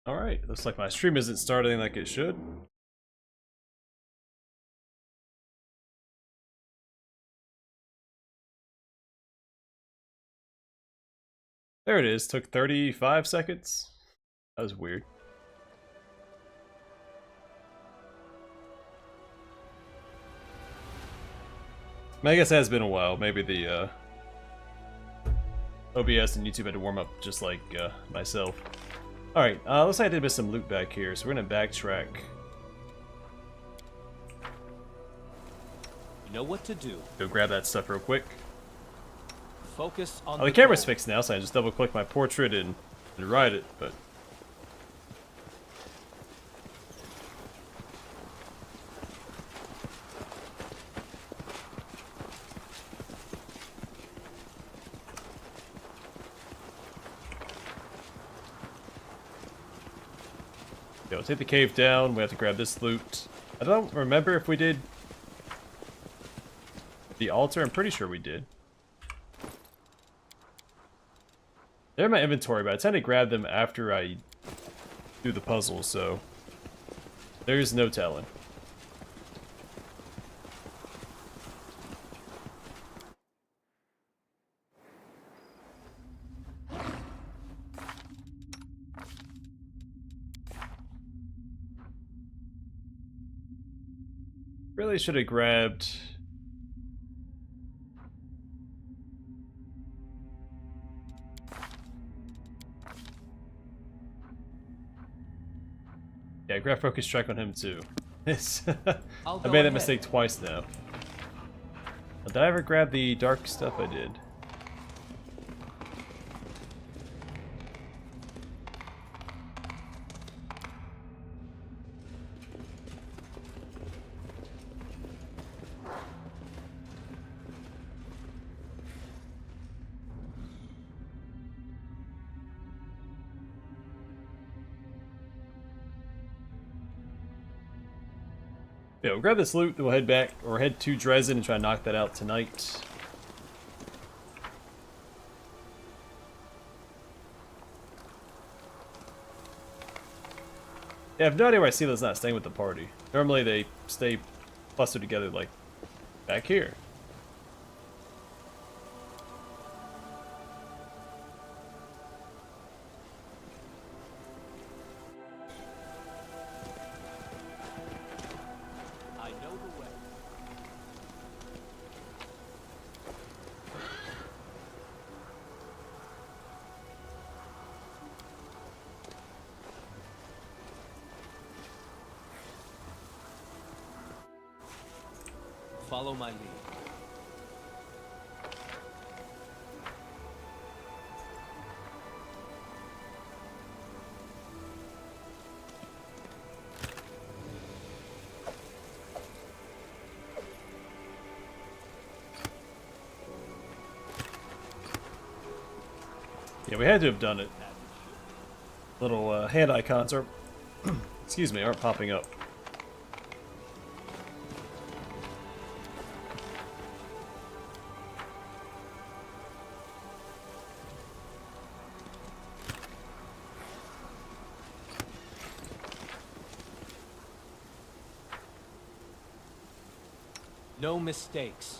Alright, looks like my stream isn't starting like it should. There it is, took 35 seconds. That was weird. I mean, I guess it has been a while. Maybe the OBS and YouTube had to warm up just like myself. Alright, looks like I did miss some loot back here, so we're gonna backtrack. You know what to do. Go grab that stuff real quick. Focus on The camera's fixed now, so I just double click my portrait and ride it, but... Yeah, we'll take the cave down, we have to grab this loot. I don't remember if we did the altar, I'm pretty sure we did. They're in my inventory, but I tend to grab them after I do the puzzle, so there's no telling. Really should have grabbed... Yeah, grab focus strike on him too. I made that mistake twice now. Did I ever grab the dark stuff? I did. Yeah, we'll grab this loot, then we'll head back, or head to Drezen and try to knock that out tonight. Yeah, I have no idea why Sila's not staying with the party. Normally they stay clustered together like back here. Follow my lead. Yeah, we had to have done it. Little hand icons are, excuse me, aren't popping up. No mistakes.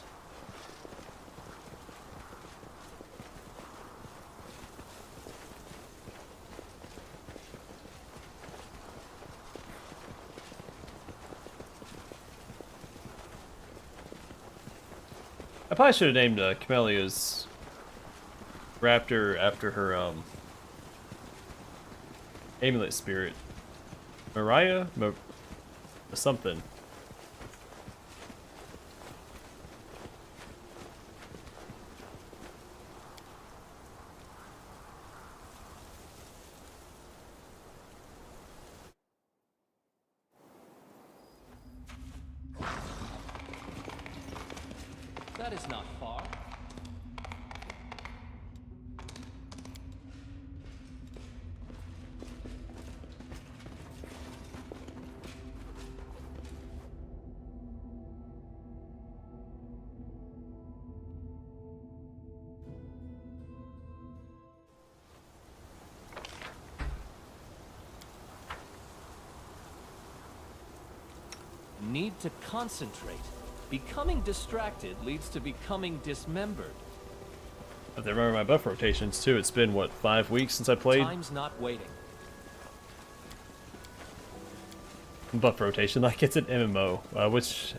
I probably should have named Camellia's raptor after her amulet spirit. Mariah? Something. That is not far. Need to concentrate. Becoming distracted leads to becoming dismembered. If I remember my buff rotations too, it's been, what, 5 weeks since I played? Time's not waiting. Buff rotation, like it's an MMO, which...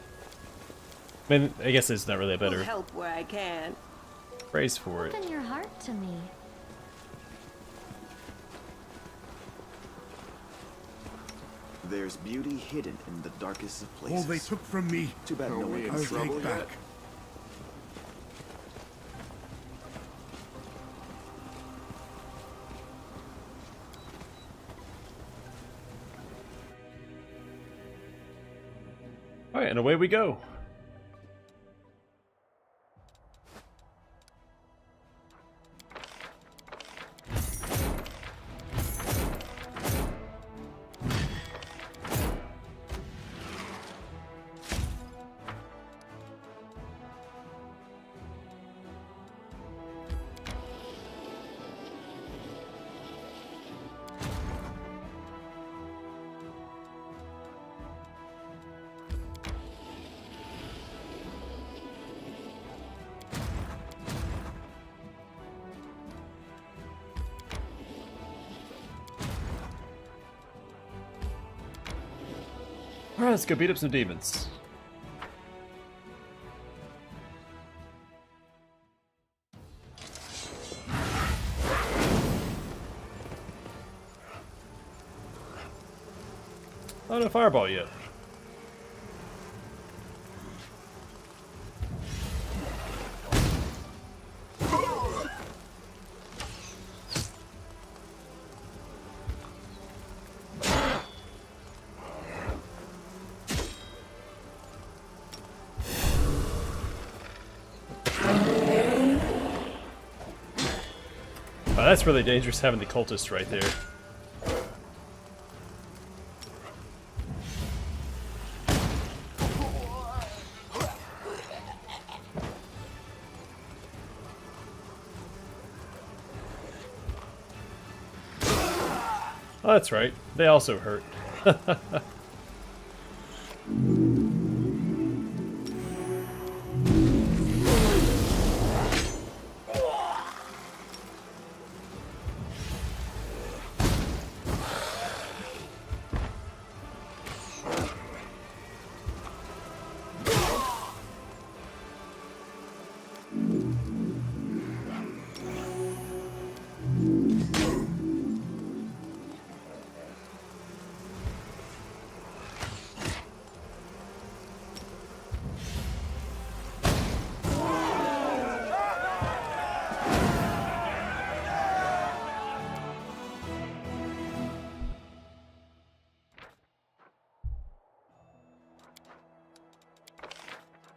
I mean, I guess it's not really a better Will help where I can. phrase for it. Open your heart to me. There's beauty hidden in the darkest of places. All they took from me, Too bad no one I'll can trouble take yet. back. Alright, and away we go. Alright, let's go beat up some demons. Not a fireball yet. That's really dangerous having the cultist right there. Oh, that's right. They also hurt.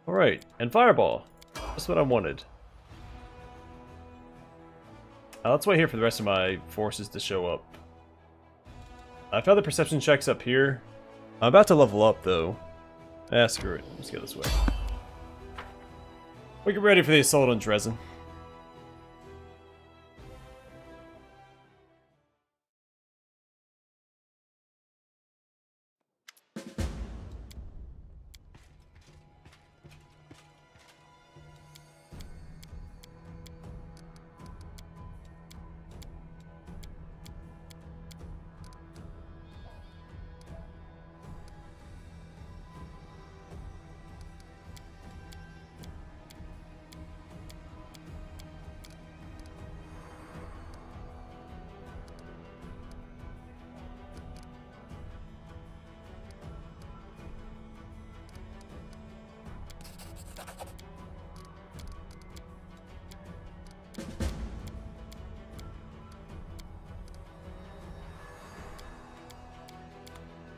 Alright, and fireball. That's what I wanted. Let's wait here for the rest of my forces to show up. I found the perception checks up here. I'm about to level up though. Ah, screw it. Let's go this way. We get ready for the assault on Drezen.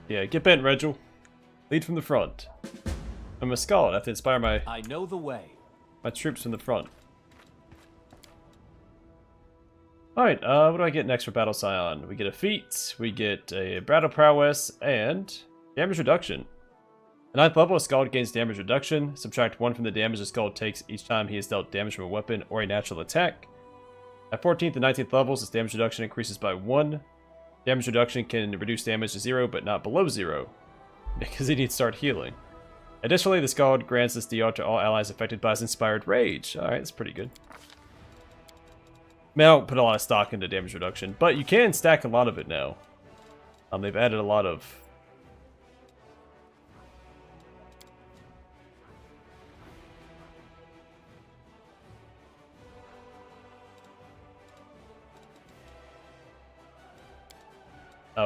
Yeah, get bent, Regil. Lead from the front. I'm a Skald. I have to inspire I know the way. my troops from the front. Alright, what do I get next for Battle Scion? We get a feat, we get a battle prowess, and damage reduction. At 9th level, a Skald gains damage reduction. Subtract 1 from the damage the Skald takes each time he is dealt damage from a weapon or a natural attack. At 14th and 19th levels, this damage reduction increases by 1. Damage reduction can reduce damage to 0, but not below 0, because he needs to start healing. Additionally, the Skald grants this DR to all allies affected by his inspired rage. Alright, that's pretty good. I mean, I don't put a lot of stock into damage reduction, but you can stack a lot of it now. They've added a lot of...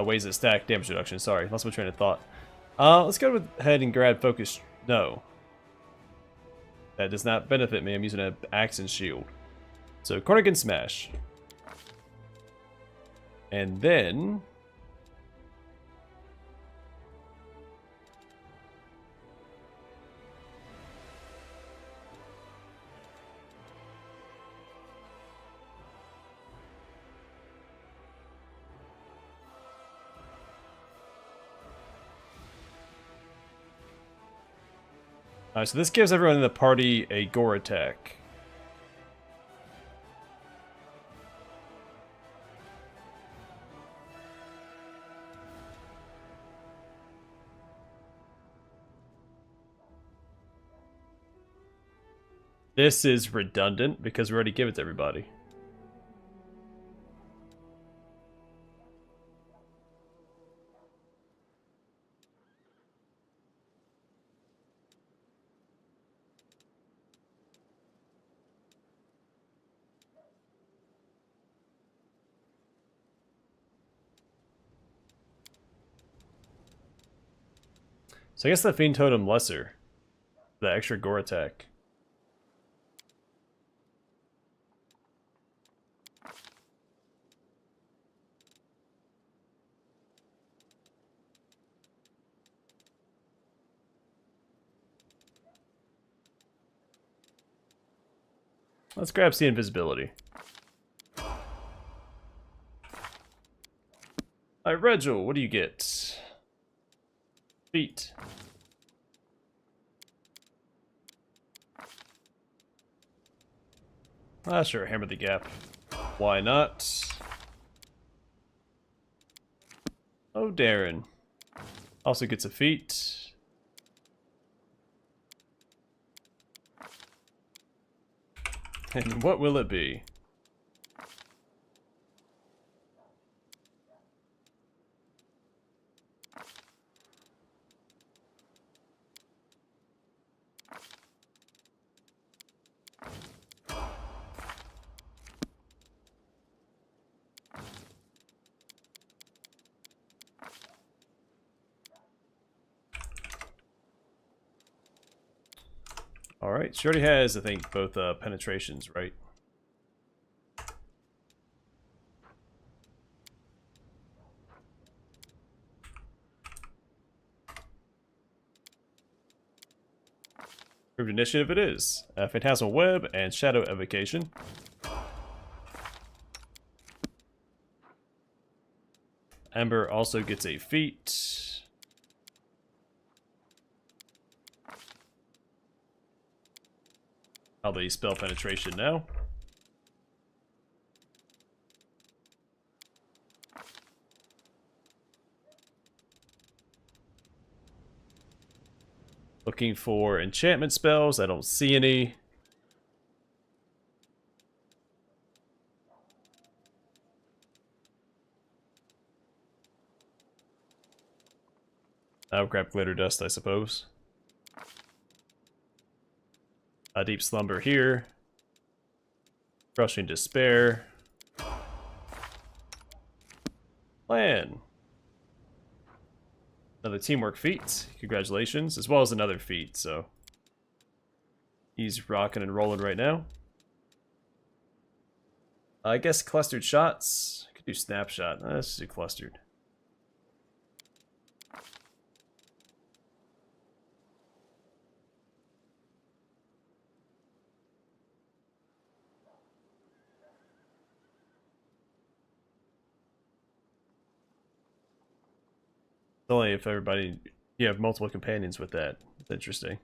ways to stack damage reduction. Sorry, lost my train of thought. Let's go ahead and grab focus. No. That does not benefit me. I'm using an axe and shield. So, Cornigan Smash. And then... Alright, so this gives everyone in the party a gore attack. This is redundant because we already give it to everybody. So I guess the Fiend Totem lesser. The extra gore attack. Let's grab the invisibility. Alright, Regil, what do you get? Feet. Ah, sure, hammer the gap. Why not? Oh, Darren. Also gets a feat. And what will it be? Alright, she already has, I think, both penetrations, right? Improved initiative it is. Phantasmal Web and Shadow Evocation. Ember also gets a feat. Probably spell penetration now. Looking for enchantment spells. I don't see any. I'll grab Glitter Dust, I suppose. A Deep Slumber here. Crushing Despair. Plan. Another teamwork feat. Congratulations. As well as another feat, so. He's rocking and rolling right now. I guess clustered shots. Could do snapshot. Let's do clustered. Only if everybody, you have multiple companions with that. It's interesting.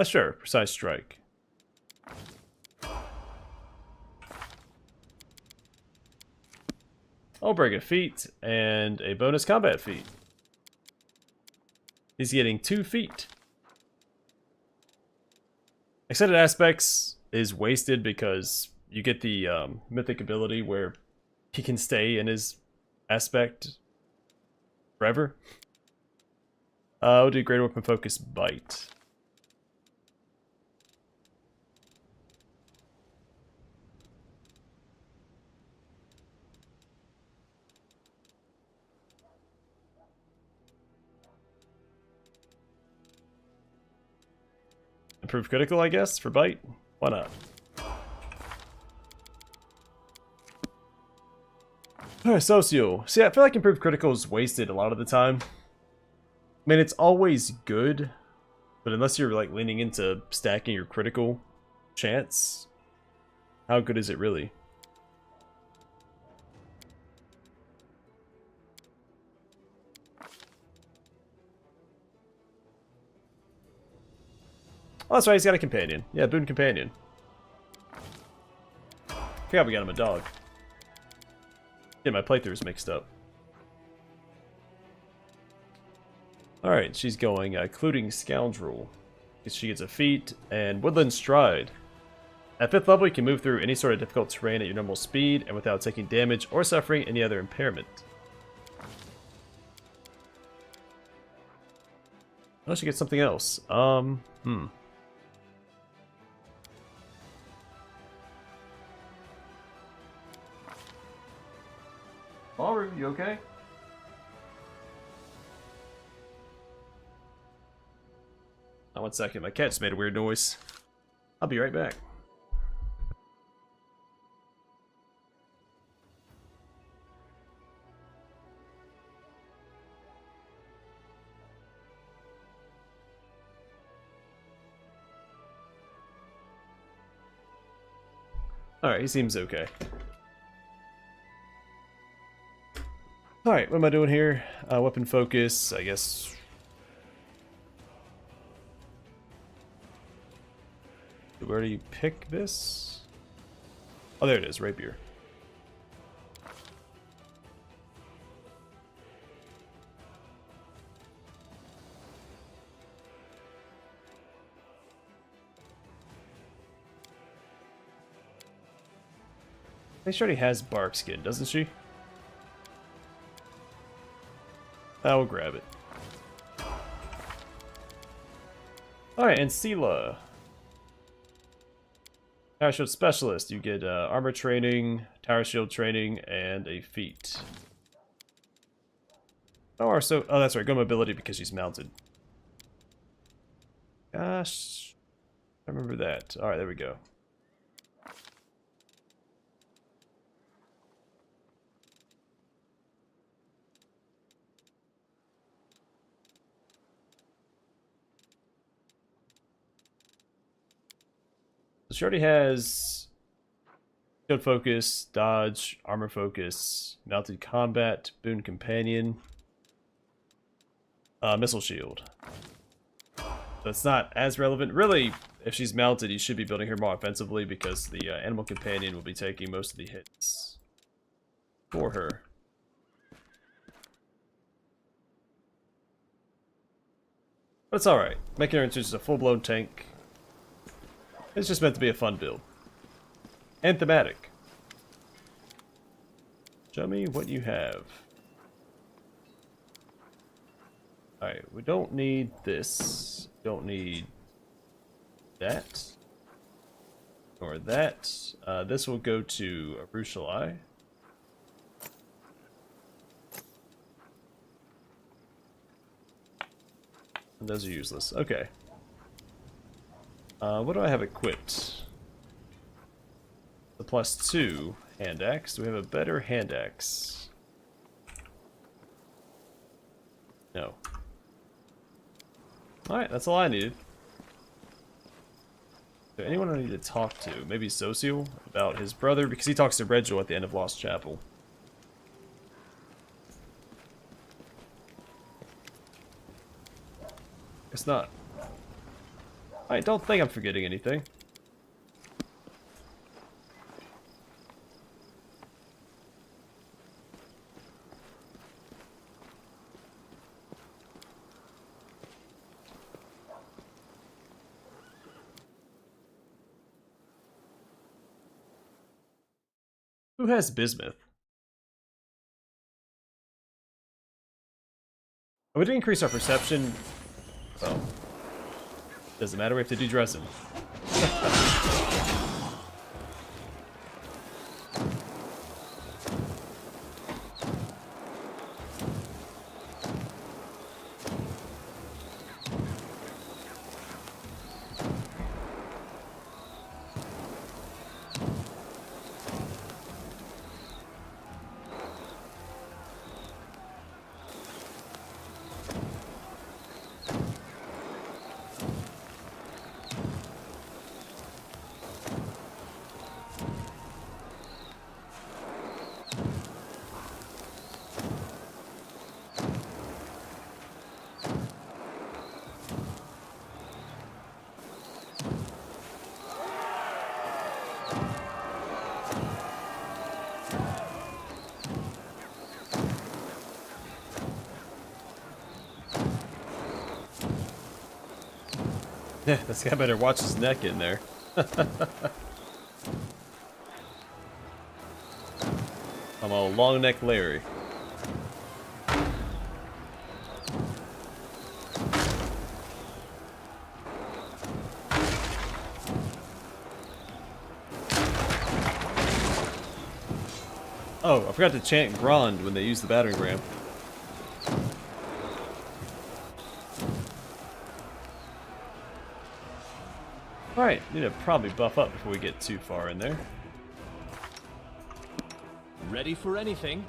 Sure, Precise Strike. Hullbreaker feat and a bonus combat feat. He's getting 2 feet. Extended Aspects is wasted because you get the mythic ability where he can stay in his aspect forever. We'll do Great Weapon Focus Bite. Improved critical, I guess, for bite. Why not? Alright, Socio. See, I feel like improved critical is wasted a lot of the time. I mean, it's always good, but unless you're like leaning into stacking your critical chance, how good is it really? Oh, that's right, he's got a companion. Yeah, boon companion. Forgot we got him a dog. Yeah, my playthrough's mixed up. Alright, she's going Including Scoundrel. She gets a feat, and Woodland Stride. At 5th level, you can move through any sort of difficult terrain at your normal speed, and without taking damage or suffering any other impairment. Oh, she gets something else. Maru, you okay? Oh, 1 second, my cat just made a weird noise. I'll be right back. Alright, he seems okay. Alright, what am I doing here? Weapon focus, I guess. Where do you pick this? Oh, there it is, rapier. I think she already has bark skin, doesn't she? I will grab it. Alright, and Sela. Tower Shield Specialist. You get armor training, Tower Shield training, and a feat. Oh, that's right, go mobility because she's mounted. Gosh. I remember that. Alright, there we go. She already has shield focus, dodge, armor focus, mounted combat, boon companion, missile shield. So it's not as relevant. Really, if she's mounted, you should be building her more offensively because the animal companion will be taking most of the hits for her. But it's alright. Making her into just a full-blown tank. It's just meant to be a fun build. And thematic. Show me what you have. Alright, we don't need this. Don't need that. Or that. This will go to Arueshalae. And those are useless. Okay. What do I have equipped? The +2 hand axe. Do we have a better hand axe? No. Alright, that's all I needed. Is there anyone I need to talk to? Maybe Socio about his brother? Because he talks to Regil at the end of Lost Chapel. Guess not. I don't think I'm forgetting anything. Who has bismuth? Oh, we did increase our perception. Well, doesn't matter. We have to do Drezen. Yeah, this guy better watch his neck in there. I'm a long neck Larry. Oh, I forgot to chant Grand when they use the battering ram. Alright, need to probably buff up before we get too far in there. Ready for anything?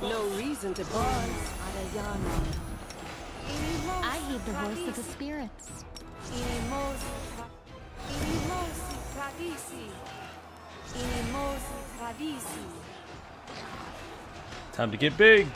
No reason to pause. I heed the voice of the spirits. Time to get big.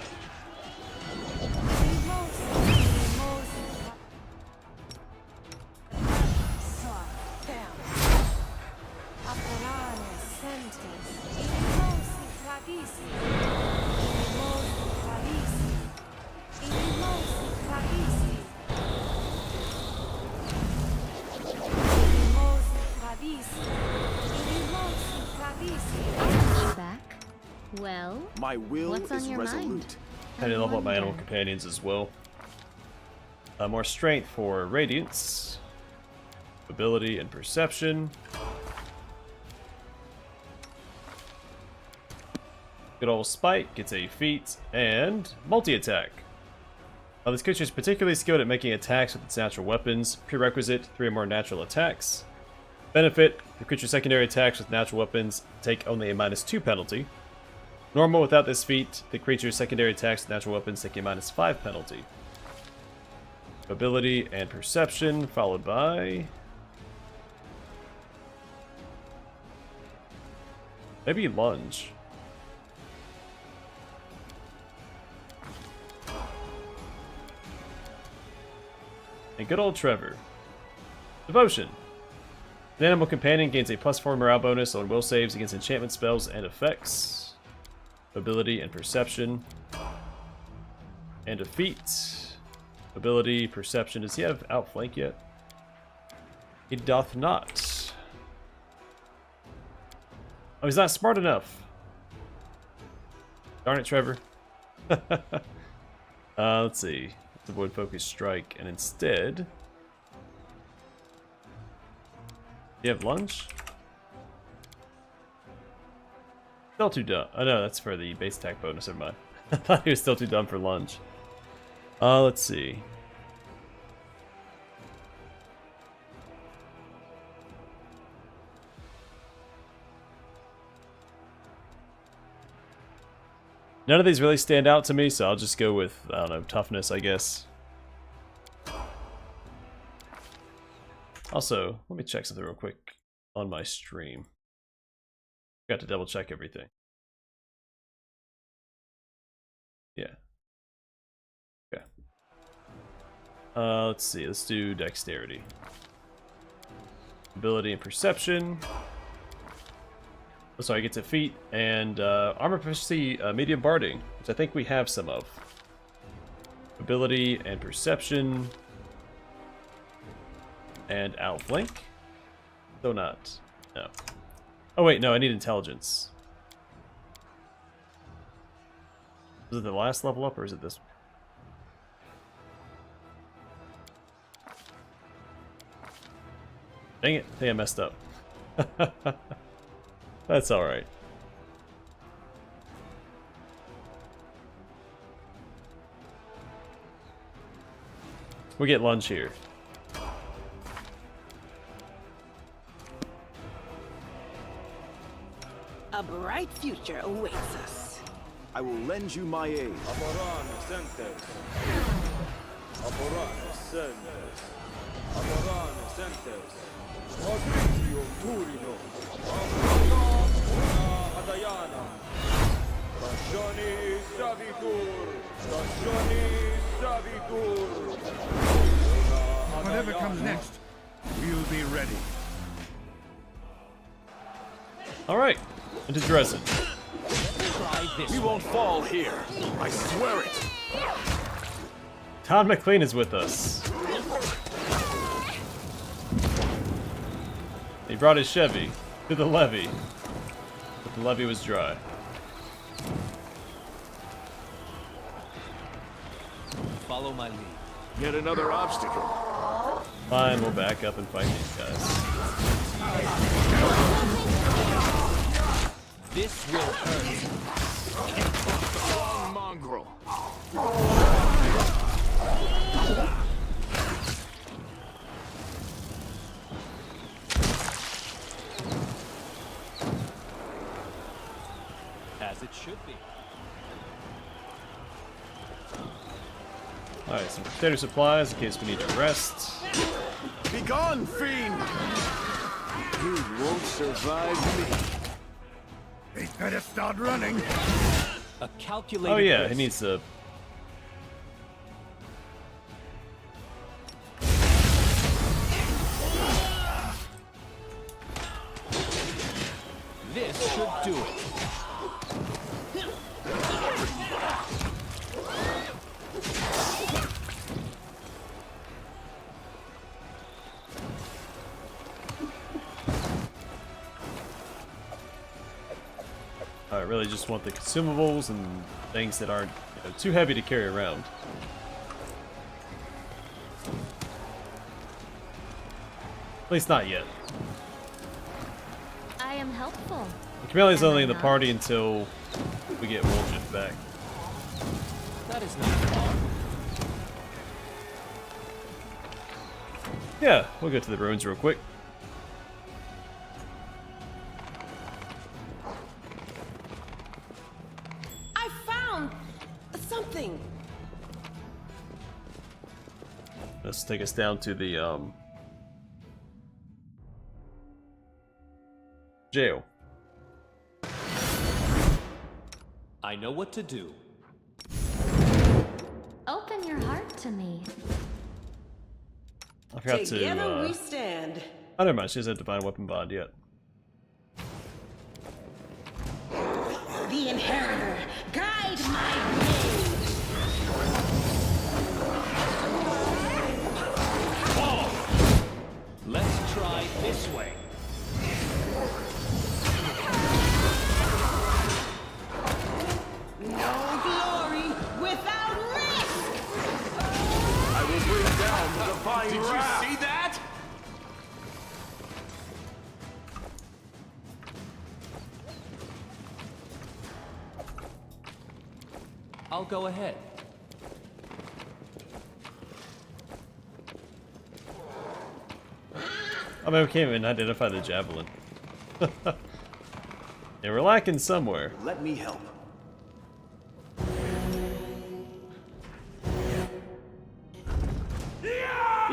Well, My will what's on is your resolute. mind? I need to level up my animal companions as well. More strength for radiance, ability, and perception. Good old Spike gets a feat and multi-attack. This creature is particularly skilled at making attacks with its natural weapons. Prerequisite: 3 or more natural attacks. Benefit: the creature's secondary attacks with natural weapons take only a -2 penalty. Normal: without this feat, the creature's secondary attacks with natural weapons take a -5 penalty. Ability and perception, followed by... maybe lunge. And good old Trevor. Devotion. An animal companion gains a +4 morale bonus on will saves against enchantment spells and effects. Ability and perception. And a feat. Ability, perception. Does he have outflank yet? He doth not. Oh, he's not smart enough. Darn it, Trevor. Let's see. Let's avoid focus strike, and instead... do you have lunge? Still too dumb. Oh no, that's for the base attack bonus. Never mind. I thought he was still too dumb for lunge. Let's see. None of these really stand out to me, so I'll just go with, I don't know, toughness, I guess. Also, let me check something real quick on my stream. Got to double check everything. Yeah. Okay. Let's see. Let's do dexterity, ability, and perception. Oh, sorry, I get to feet and armor proficiency, medium barding, which I think we have some of. Ability and perception, and outflank. Though not. No. Oh wait, no, I need intelligence. Is it the last level up or is it this one? Dang it, I think I messed up. That's alright. We get lunch here. A bright future awaits us. I will lend you my aid. Whatever comes next, we'll be ready. Alright, into Drezen. We won't fall here. I swear it. Todd McLean is with us. He brought his Chevy to the levee, but the levee was dry. Follow my lead. Yet another obstacle. Fine, we'll back up and fight these guys. This will hurt. Long mongrel. As it should be. Alright, some potato supplies in case we need to rest. Begone, fiend! You won't survive me. They better start running. A calculated Oh yeah, risk. he needs to... This should do it. I really just want the consumables and things that aren't too heavy to carry around. At least not yet. I am helpful. Kameli's Am only I in the not? party until we get Wolfjiff back. That is not far. Yeah, we'll go to the ruins real quick. I found something. Let's take us down to the jail. I know what to do. Open your heart to me. I forgot Together we to. stand. Oh, never mind. She doesn't have Divine Weapon Bond yet. The Inheritor, guide my blade. Let's try this way. No glory without risk. I will bring down the divine Did you wrath. see that? I'll go ahead. I mean, we can't even identify the javelin. Yeah, we're lacking somewhere. Let me help.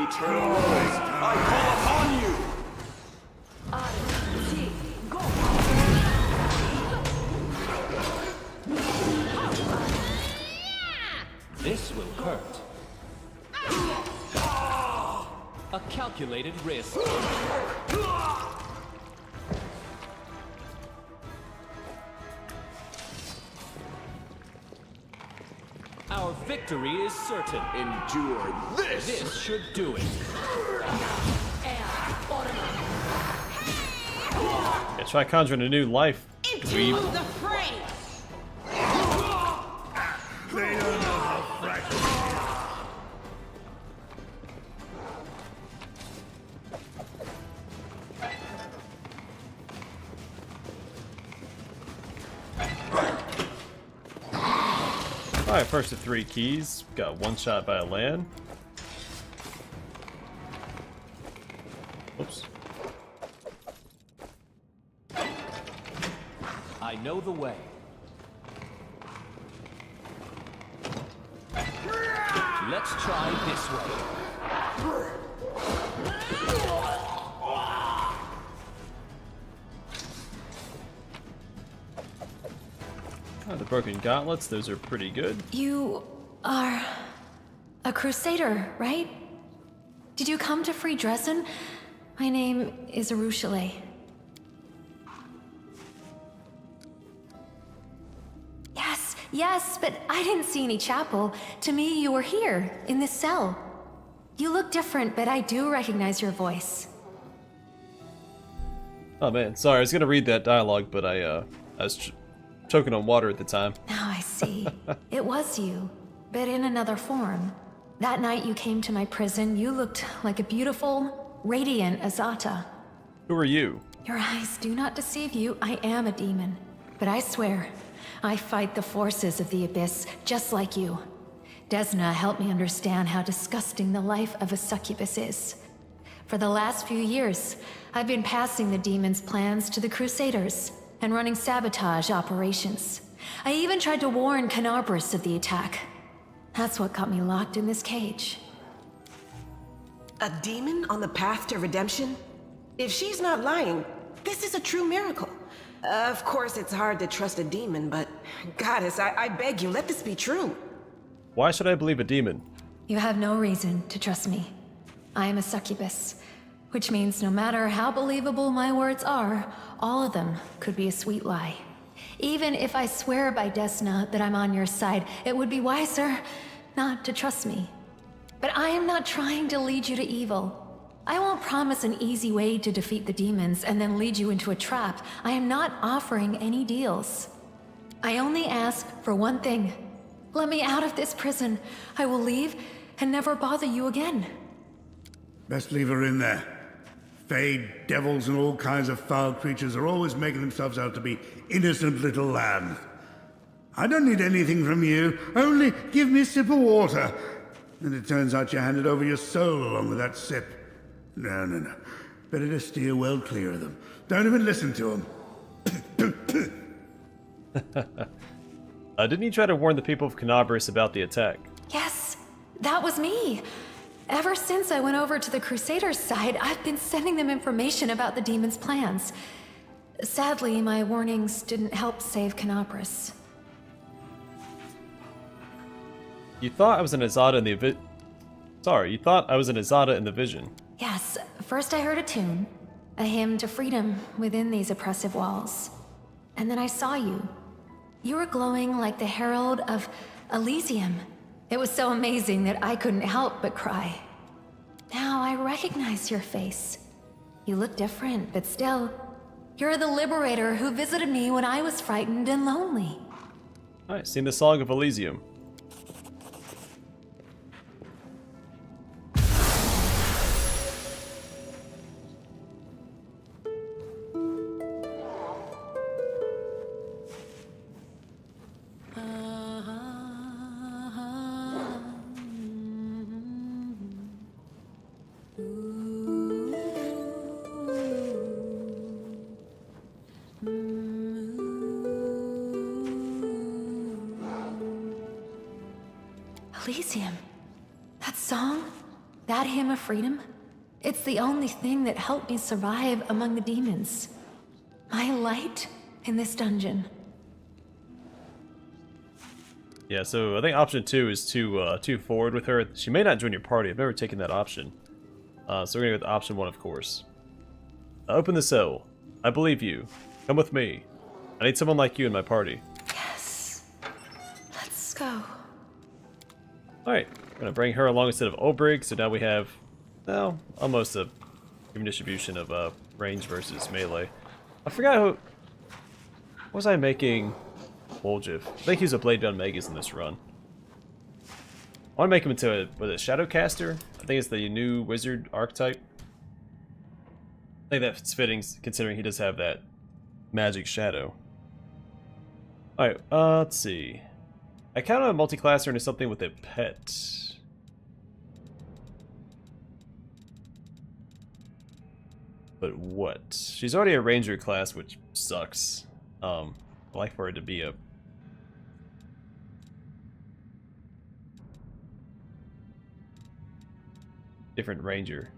Eternal Lords, I call upon calculated risk. Our victory is certain. Endure this! This should do it. Yeah, try conjuring a new life. Into Dweeb. the fray! They don't know how fragile. Alright, first of 3 keys. Got one shot by a land. Oops. I know the way. Let's try this way. The broken gauntlets, those are pretty good. You are a crusader, right? Did you come to free Drezen? My name is Arueshalae. Yes, but I didn't see any chapel. To me, you were here, in this cell. You look different, but I do recognize your voice. Oh man, sorry, I was gonna read that dialogue, but I was choking on water at the time. Now I see. It was you, but in another form. That night you came to my prison, you looked like a beautiful, radiant Azata. Who are you? Your eyes do not deceive you. I am a demon. But I swear, I fight the forces of the Abyss just like you. Desna helped me understand how disgusting the life of a succubus is. For the last few years, I've been passing the demons' plans to the Crusaders and running sabotage operations. I even tried to warn Canabris of the attack. That's what got me locked in this cage. A demon on the path to redemption? If she's not lying, this is a true miracle. Of course, it's hard to trust a demon, but Goddess, I beg you, let this be true. Why should I believe a demon? You have no reason to trust me. I am a succubus, which means no matter how believable my words are, all of them could be a sweet lie. Even if I swear by Desna that I'm on your side, it would be wiser not to trust me. But I am not trying to lead you to evil. I won't promise an easy way to defeat the demons and then lead you into a trap. I am not offering any deals. I only ask for one thing. Let me out of this prison. I will leave and never bother you again. Best leave her in there. Fade, devils, and all kinds of foul creatures are always making themselves out to be innocent little lambs. I don't need anything from you. Only give me a sip of water. And it turns out you handed over your soul along with that sip. No. Better to steer well clear of them. Don't even listen to them. Didn't you try to warn the people of Canabris about the attack? Yes, that was me. Ever since I went over to the Crusaders' side, I've been sending them information about the demons' plans. Sadly, my warnings didn't help save Canabris. You thought I was an Azata in the you thought I was an Azata in the vision. Yes, first I heard a tune, a hymn to freedom within these oppressive walls. And then I saw you. You were glowing like the herald of Elysium. It was so amazing that I couldn't help but cry. Now I recognize your face. You look different, but still, you're the liberator who visited me when I was frightened and lonely. Alright, sing the Song of Elysium. Elysium. That song? That hymn of freedom? It's the only thing that helped me survive among the demons. My light in this dungeon. Yeah, so I think option 2 is too forward with her. She may not join your party. I've never taken that option. So we're gonna go with option 1, of course. Open the cell. I believe you. Come with me. I need someone like you in my party. Yes. Let's go. Alright, we're gonna bring her along instead of Olbrig, so now we have, well, almost a even distribution of range versus melee. I forgot who... What was I making Woljiv? I think he's a Blade Bound Magus in this run. I want to make him into a Shadowcaster. I think it's the new wizard archetype. I think that's fitting considering he does have that magic shadow. Alright, let's see. I count on a multi-classer into something with a pet. But what? She's already a ranger class, which sucks. I like for her to be a... different ranger.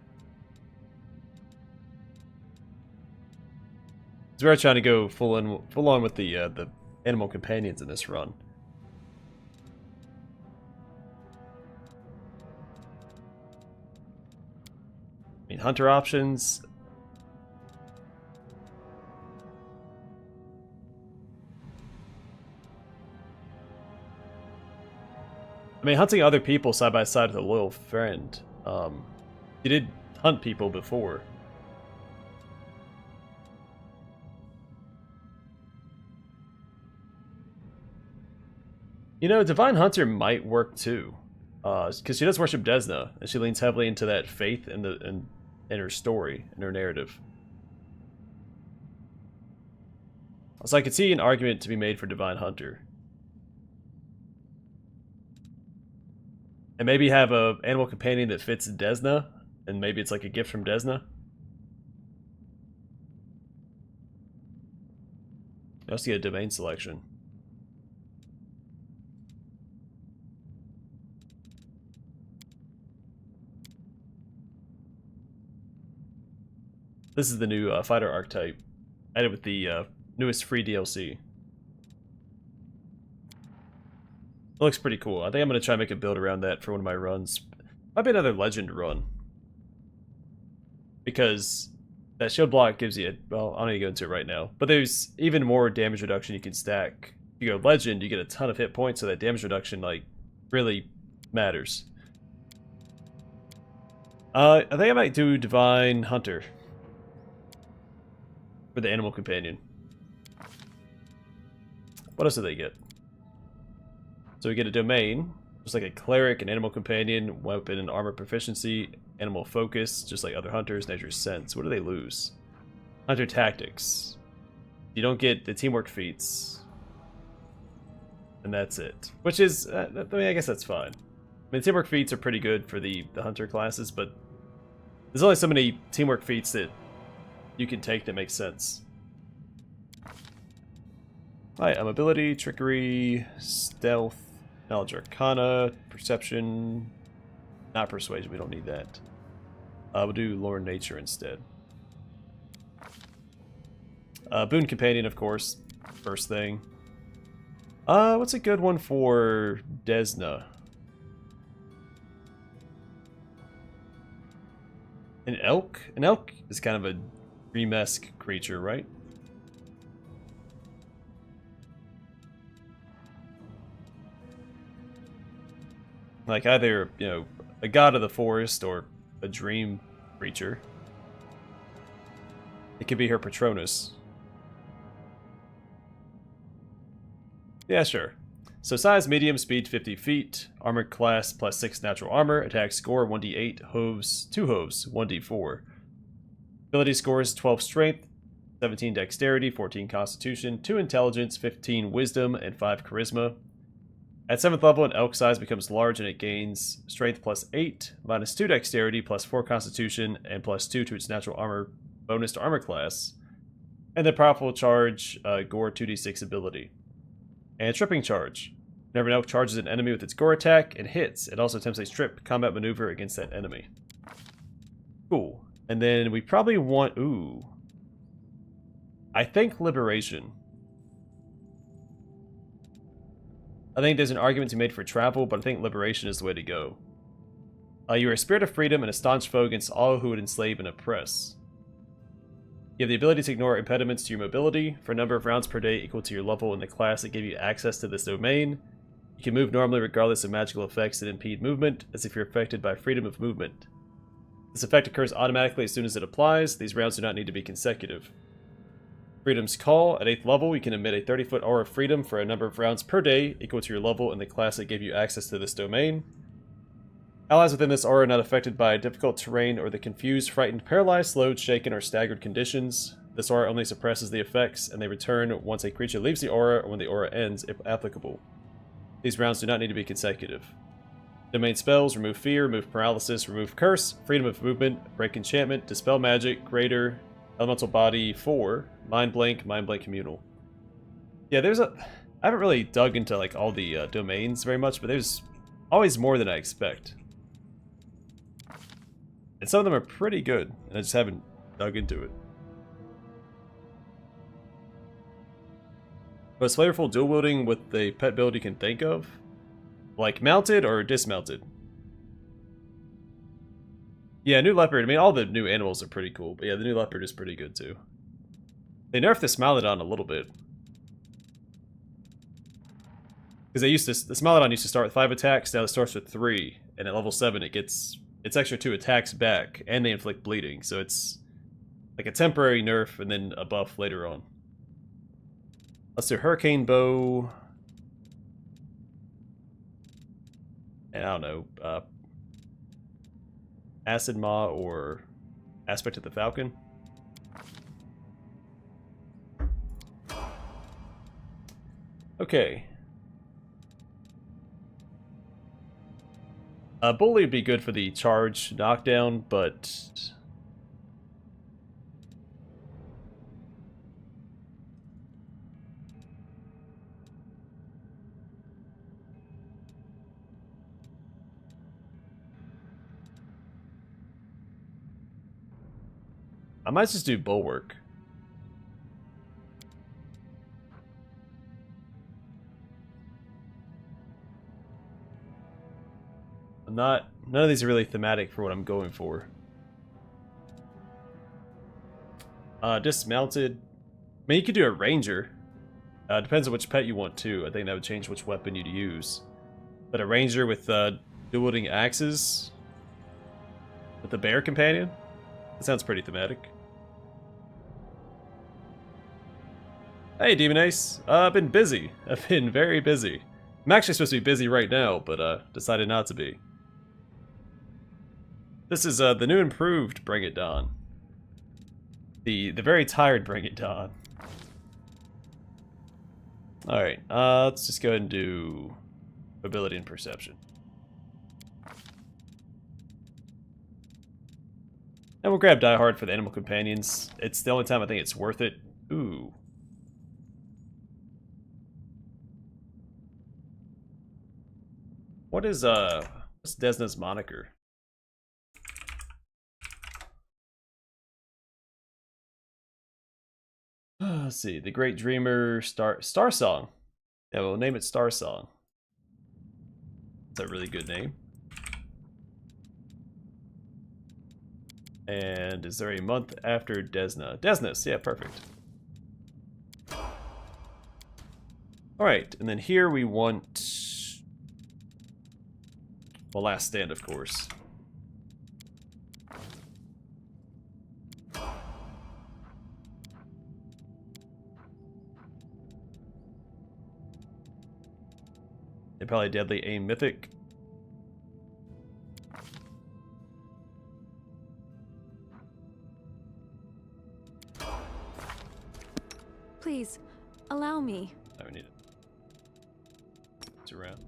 So we're trying to go full on with the animal companions in this run. I mean, hunter options. I mean, hunting other people side by side with a loyal friend. You did hunt people before. You know, Divine Hunter might work too, because she does worship Desna, and she leans heavily into that faith in her story, in her narrative. So I could see an argument to be made for Divine Hunter. And maybe have a animal companion that fits Desna, and maybe it's like a gift from Desna. You also get a domain selection. This is the new fighter archetype, added with the newest free DLC. It looks pretty cool. I think I'm going to try and make a build around that for one of my runs. Might be another legend run. Because that shield block gives you, well, I don't need to go into it right now, but there's even more damage reduction you can stack. If you go legend, you get a ton of hit points, so that damage reduction, like, really matters. I think I might do Divine Hunter for the animal companion. What else do they get? So we get a domain, just like a cleric, an animal companion, weapon and armor proficiency, animal focus, just like other hunters, nature sense. What do they lose? Hunter tactics. You don't get the teamwork feats. And that's it. Which is, I mean, I guess that's fine. I mean, teamwork feats are pretty good for the hunter classes, but there's only so many teamwork feats that you can take that make sense. Alright, ability, trickery, stealth, knowledge arcana, perception, not persuasion, we don't need that. We'll do lore and nature instead. Boon companion, of course, first thing. What's a good one for Desna? An elk? An elk is kind of a dream-esque creature, right? Like either, you know, a god of the forest or a dream creature. It could be her Patronus. Yeah, sure. So size medium, speed 50 feet, armor class +6 natural armor, attack score 1d8, hooves 2 hooves 1d4. Ability scores 12 strength, 17 dexterity, 14 constitution, 2 intelligence, 15 wisdom, and 5 charisma. At 7th level, an elk size becomes large and it gains strength +8, -2 dexterity, +4 constitution, and +2 to its natural armor bonus to armor class. And the powerful charge gore 2d6 ability. And tripping charge. Whenever an elk charges an enemy with its gore attack and hits, it also attempts a strip combat maneuver against that enemy. Cool. And then we probably want, ooh, I think liberation. I think there's an argument to be made for travel, but I think liberation is the way to go. You are a spirit of freedom and a staunch foe against all who would enslave and oppress. You have the ability to ignore impediments to your mobility for a number of rounds per day equal to your level in the class that give you access to this domain. You can move normally regardless of magical effects that impede movement, as if you're affected by freedom of movement. This effect occurs automatically as soon as it applies. These rounds do not need to be consecutive. Freedom's Call. At 8th level, you can emit a 30-foot aura of freedom for a number of rounds per day equal to your level in the class that gave you access to this domain. Allies within this aura are not affected by difficult terrain or the confused, frightened, paralyzed, slowed, shaken, or staggered conditions. This aura only suppresses the effects, and they return once a creature leaves the aura or when the aura ends, if applicable. These rounds do not need to be consecutive. Domain spells: remove fear, remove paralysis, remove curse, freedom of movement, break enchantment, dispel magic, greater, elemental body 4, mind blank communal. Yeah, I haven't really dug into like all the domains very much, but there's always more than I expect. And some of them are pretty good, and I just haven't dug into it. Most flavorful dual wielding with the pet build you can think of? Like mounted or dismounted? Yeah, new leopard. I mean, all the new animals are pretty cool, but yeah, the new leopard is pretty good too. They nerfed the Smilodon a little bit. Because the Smilodon used to start with 5 attacks, now it starts with 3, and at level 7 it's extra 2 attacks back, and they inflict bleeding, so it's like a temporary nerf and then a buff later on. Let's do Hurricane Bow. And I don't know, Acid Maw or Aspect of the Falcon. Okay. Bully would be good for the charge knockdown, but I might just do Bulwark. None of these are really thematic for what I'm going for. Dismounted. I mean, you could do a ranger. Depends on which pet you want too. I think that would change which weapon you'd use. But a ranger with dual-wielding axes with a bear companion? That sounds pretty thematic. Hey, Demon Ace. I've been busy. I've been very busy. I'm actually supposed to be busy right now, but decided not to be. This is the new improved Bring It Dawn. The very tired Bring It Dawn. Alright, let's just go ahead and do ability and perception. And we'll grab Die Hard for the animal companions. It's the only time I think it's worth it. Ooh. What's Desna's moniker? Let's see. The Great Dreamer Star Song. Yeah, we'll name it Star Song. That's a really good name. And is there a month after Desna? Desnas, yeah, perfect. Alright, and then here we want... well, Last Stand, of course. They probably Deadly Aim Mythic. Please, allow me. Oh, we need it. It's around.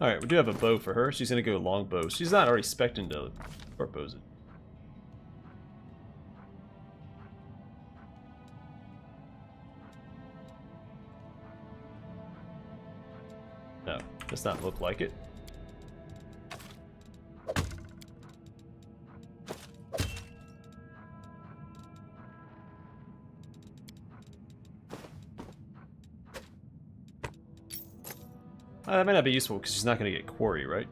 Alright, we do have a bow for her. She's gonna go longbow. She's not already spec'd to propose it. Does not look like it. That might not be useful because she's not going to get quarry, right?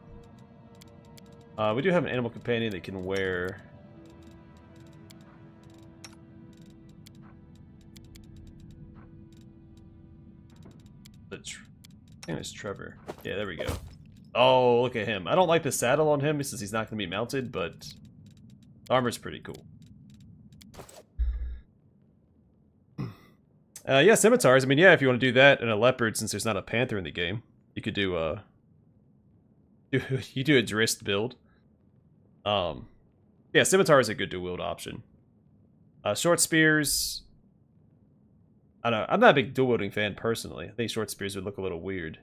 We do have an animal companion that can wear... I think it's Trevor. Yeah, there we go. Oh, look at him. I don't like the saddle on him since he's not going to be mounted, but armor's pretty cool. Yeah, scimitars. I mean, yeah, if you want to do that and a leopard, since there's not a panther in the game, you could do you do a Drist build. Yeah, scimitar is a good dual wield option. Short spears. I don't know. I'm not a big dual wielding fan personally. I think short spears would look a little weird.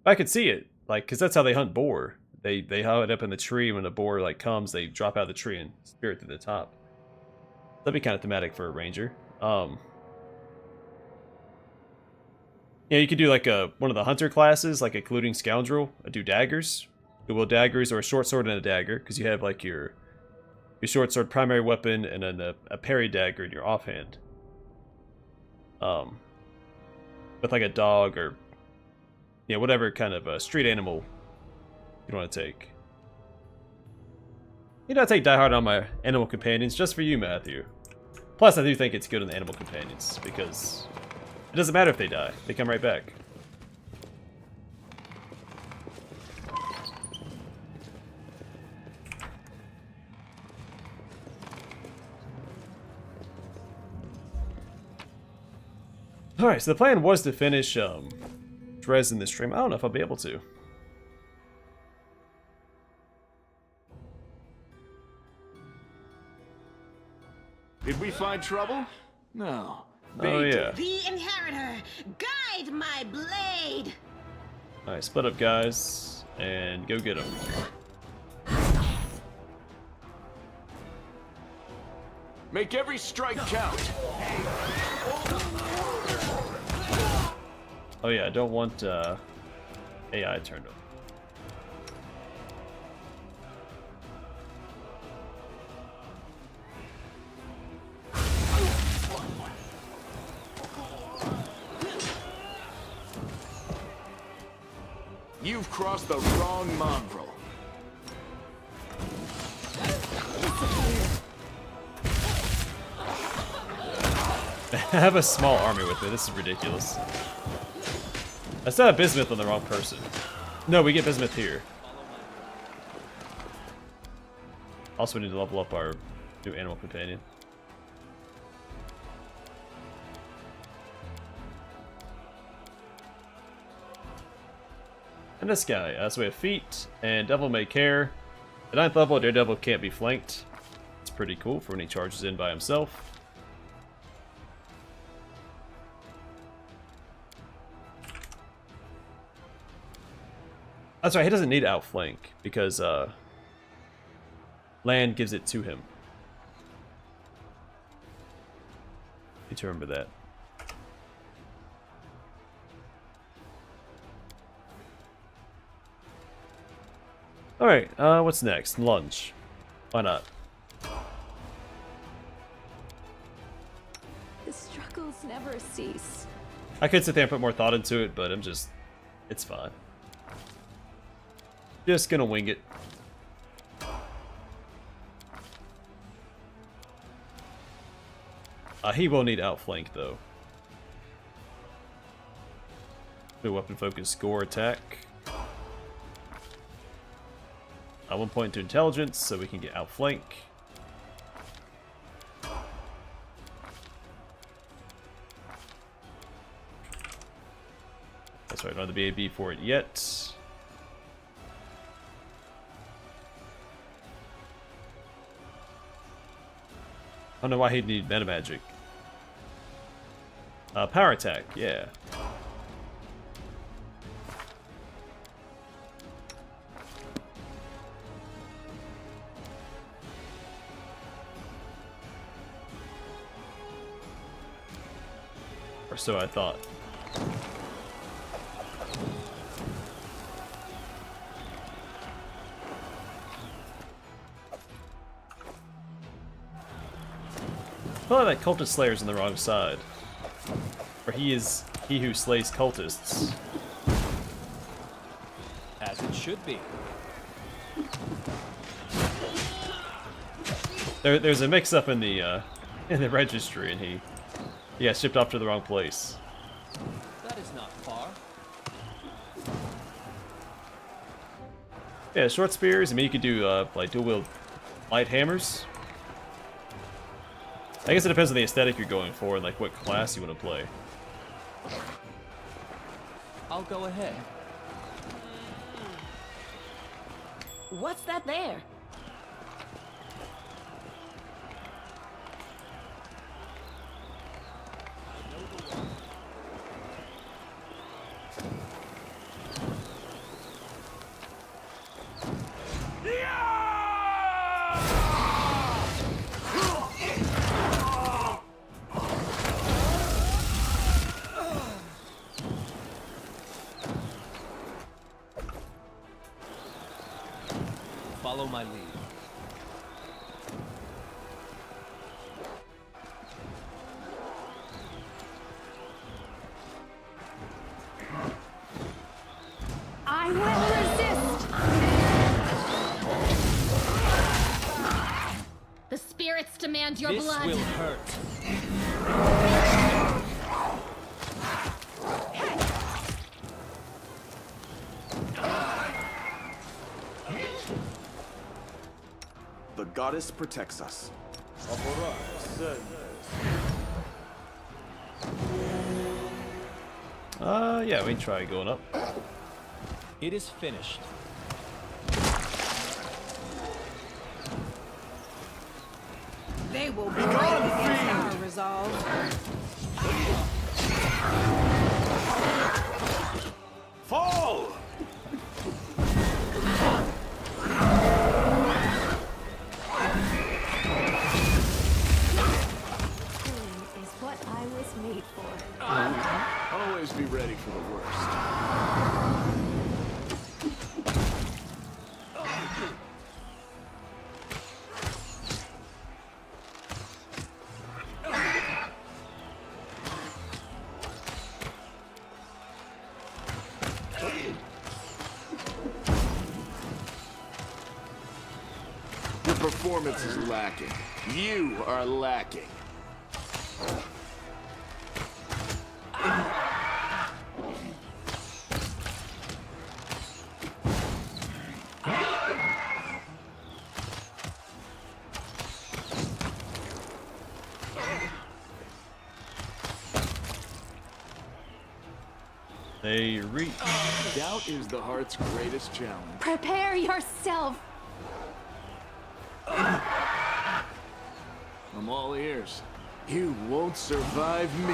But I could see it, like, because that's how they hunt boar. They hide up in the tree. When a boar like comes, they drop out of the tree and spear it to the top. That'd be kind of thematic for a ranger. Yeah, you could do like one of the hunter classes, like including scoundrel. Do daggers, dual wield daggers, or a short sword and a dagger, because you have like your short sword primary weapon and then a parry dagger in your offhand. With like a dog or whatever kind of street animal you want to take. You know, I take Die Hard on my animal companions just for you, Matthew. Plus, I do think it's good on the animal companions because it doesn't matter if they die; they come right back. Alright, so the plan was to finish Drezen this stream. I don't know if I'll be able to. Did we find trouble? No. Oh yeah. The Inheritor, guide my blade! Alright, split up guys, and go get them. Make every strike count. Oh yeah, I don't want AI turned on. You've crossed the wrong mongrel. I have a small army with me. This is ridiculous. I still have bismuth on the wrong person. No, we get bismuth here. Also, we need to level up our new animal companion. And this guy. So we have feet and Devil May Care. At 9th level, Daredevil can't be flanked. It's pretty cool for when he charges in by himself. That's right, he doesn't need to outflank because land gives it to him. Need to remember that. Alright, what's next? Lunge. Why not? The struggles never cease. I could sit there and put more thought into it, but it's fine. Just gonna wing it. He will need outflank though. Do weapon focus, gore attack. 1 point to intelligence, so we can get outflank. That's right, not the BAB for it yet. I don't know why he'd need meta magic. Power attack, yeah. Or so I thought. feel like that cultist slayer's on the wrong side. For he is he who slays cultists. As it should be. There's a mix-up in the registry, and he got shipped off to the wrong place. That is not far. Yeah, short spears. I mean, you could do like dual-wield light hammers. I guess it depends on the aesthetic you're going for and like what class you want to play. I'll go ahead. What's that there? Follow my lead. I will resist! The spirits demand your This blood. will hurt. The goddess protects us. Yeah, we can try going up. It is finished. They will break against our resolve. Fall! Is what I was made for. Always be ready for the worst. Your performance is lacking. You are lacking. They reach. Doubt is the heart's greatest challenge. Prepare yourself! I'm all ears. You won't survive me.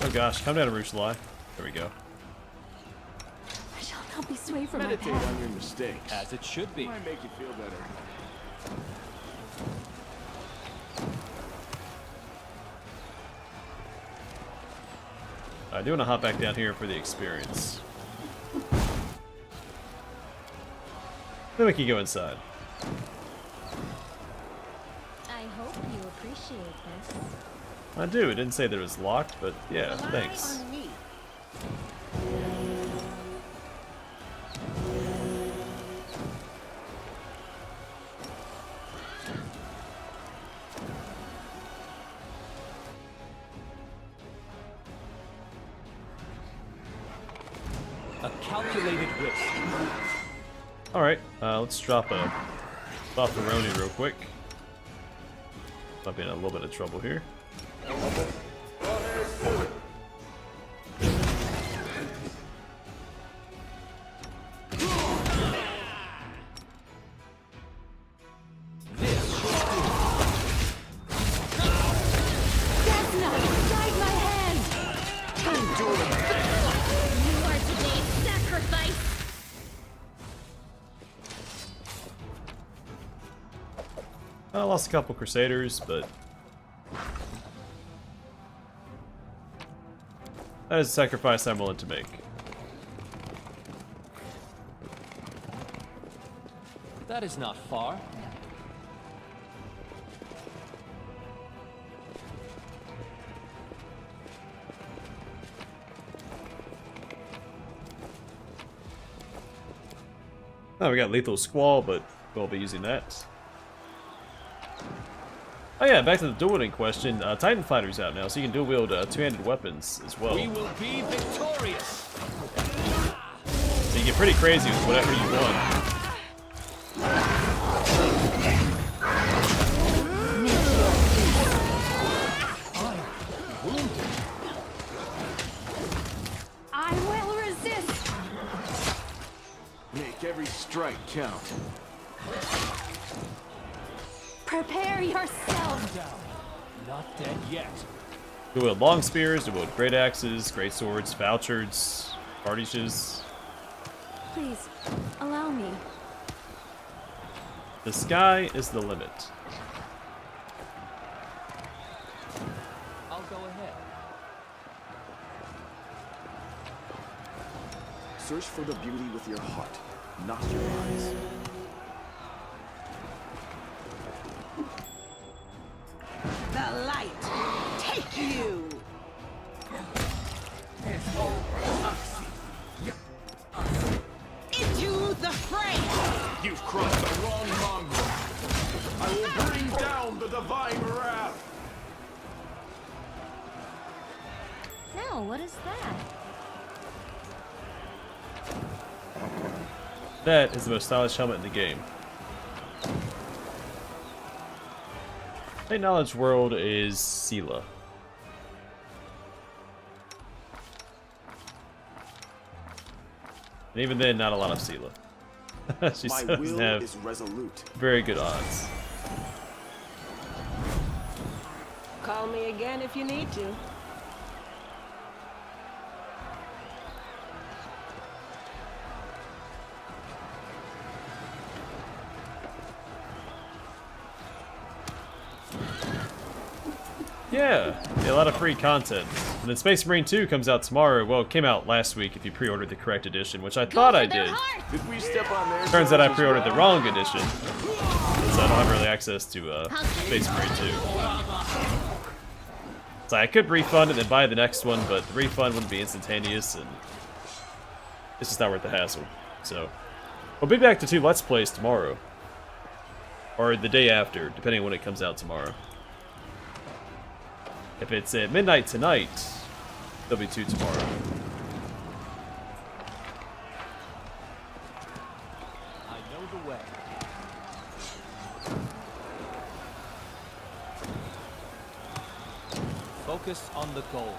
Oh gosh, come down to Arueshalae. There we go. I shall not be swayed from my Meditate path. on your mistakes. As it should be. Might make you feel better. I do want to hop back down here for the experience. Then we can go inside. I hope you appreciate this. I do. It didn't say that it was locked, but yeah, thanks. On me. A calculated risk. Alright, let's drop a Roni real quick. Might be in a little bit of trouble here. Death Knight, guide my hand! You are today's sacrifice! I lost a couple Crusaders, but that is a sacrifice I'm willing to make. That is not far. Oh, we got Lethal Squall, but we'll be using that. Oh yeah, back to the duel in question. Titan Fighter's out now, so you can dual wield two-handed weapons as well. We will be victorious. So you get pretty crazy with whatever you want. I will resist. Make every strike count. Prepare yourself. Not dead yet. Dual wield long spears, dual wield great axes, great swords, vouchers, cartouches. Please, allow me. The sky is the limit. I'll go ahead. Search for the beauty with your heart, not your eyes. The light, take you! Into the fray! You've crossed the wrong mongrel. I will bring down the divine wrath. Now, what is that? That is the most stylish helmet in the game. Late Knowledge World is Sela. And even then, not a lot of Sela. She My doesn't will have is resolute. very good odds. Call me again if you need to. Yeah, a lot of free content. And then Space Marine 2 comes out tomorrow. Well, it came out last week if you pre-ordered the correct edition, which I thought I did. Did we step on their Turns out I toes as pre-ordered the well? wrong edition, so I don't have really access to Space Marine 2. So I could refund and then buy the next one, but the refund wouldn't be instantaneous, and it's just not worth the hassle. So we'll be back to 2 Let's Plays tomorrow, or the day after, depending on when it comes out tomorrow. If it's at midnight tonight, there'll be 2 tomorrow. I know the way. Focus on the goal.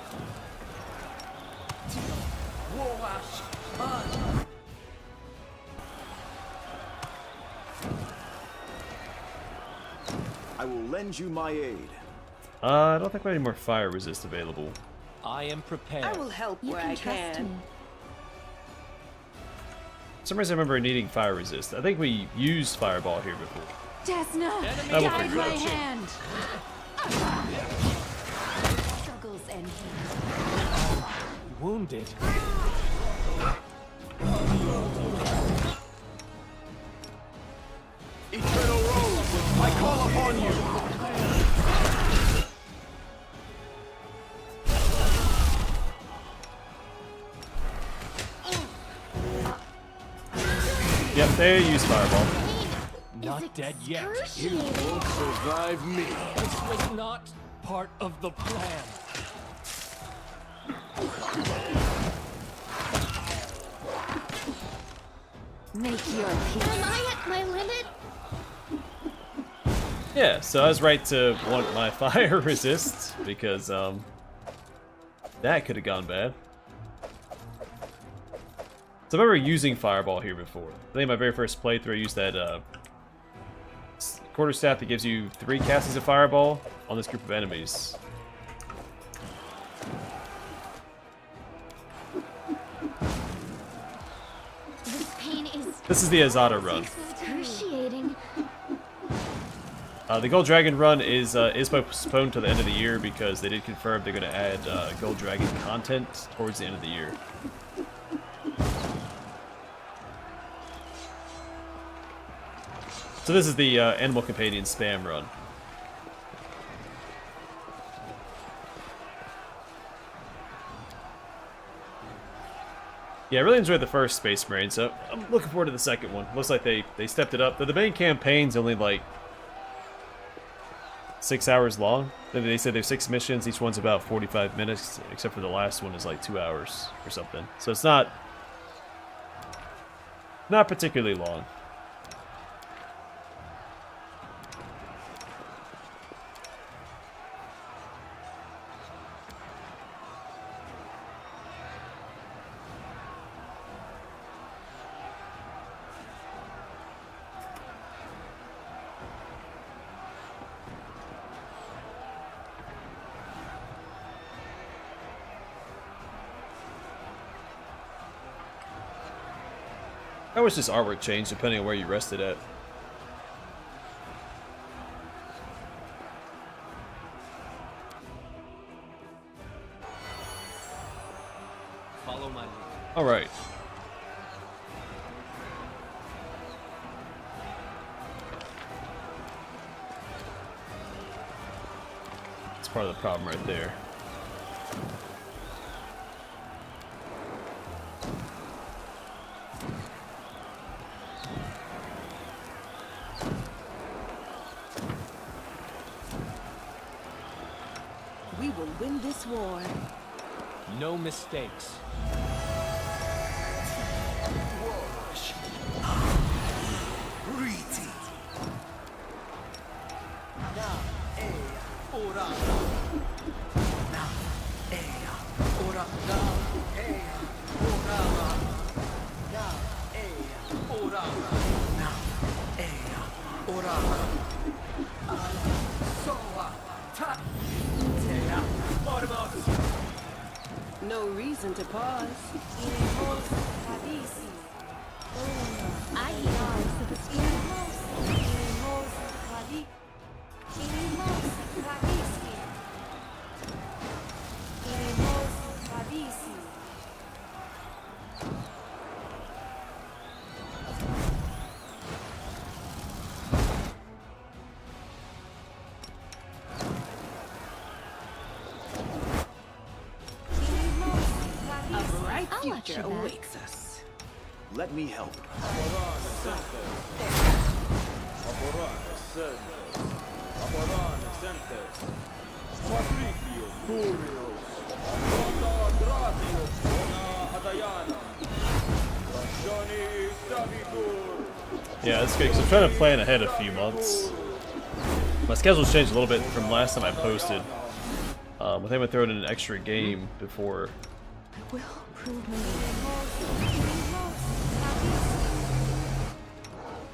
I will lend you my aid. I don't think we have any more fire resist available. I am prepared. I will help You where can I trust can. me. For some reason I remember needing fire resist. I think we used fireball here before. Desna, Enemy I will guide figure my it out. hand. Struggles end here. Wounded. Eternal Rose, I call upon you. Yep, they use fireball. Not dead yet. You won't survive me. This was not part of the plan. Make your peace. Am I at my limit? Yeah, so I was right to want my fire resist, because that could have gone bad. So I remember using fireball here before. I think my very first playthrough I used that quarterstaff that gives you 3 castings of fireball on this group of enemies. This pain is This is the Azata run. excruciating. The Gold Dragon run is postponed to the end of the year because they did confirm they're going to add Gold Dragon content towards the end of the year. So this is the Animal Companion spam run. Yeah, I really enjoyed the first Space Marine, so I'm looking forward to the second one. Looks like they stepped it up. The main campaign's only like 6 hours long. They said there's 6 missions, each one's about 45 minutes, except for the last one is like 2 hours or something. So it's not particularly long. I wish this artwork changed depending on where you rested at. Follow my lead. All right. That's part of the problem right there. We will win this war. No mistakes. No reason to pause. I hear eyes of the spirit. A bright I'll watch future your back. awaits us. Let me help. Yeah, that's good, because I'm trying to plan ahead a few months. My schedule's changed a little bit from last time I posted. I think I'm going to throw in an extra game before. I will prove my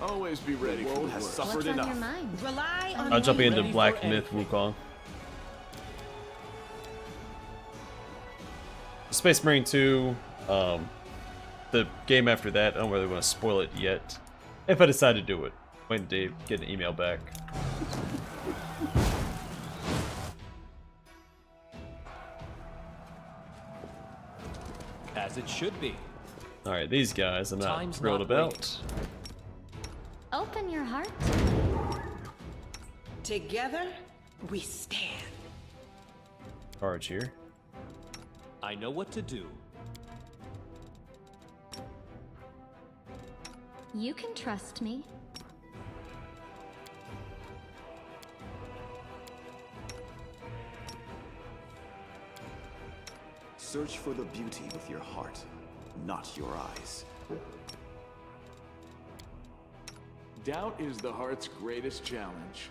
Always be ready. The world has What's suffered on enough. your mind? Rely on I'm jumping into Ready for Black anything. Myth Wukong. Space Marine 2, the game after that, I don't really want to spoil it yet. If I decide to do it. Waiting to get an email back. As it should be. Alright, these guys I'm not Time's thrilled not about. Open your heart. Together, we stand. Charge here. I know what to do. You can trust me. Search for the beauty with your heart, not your eyes. Doubt is the heart's greatest challenge.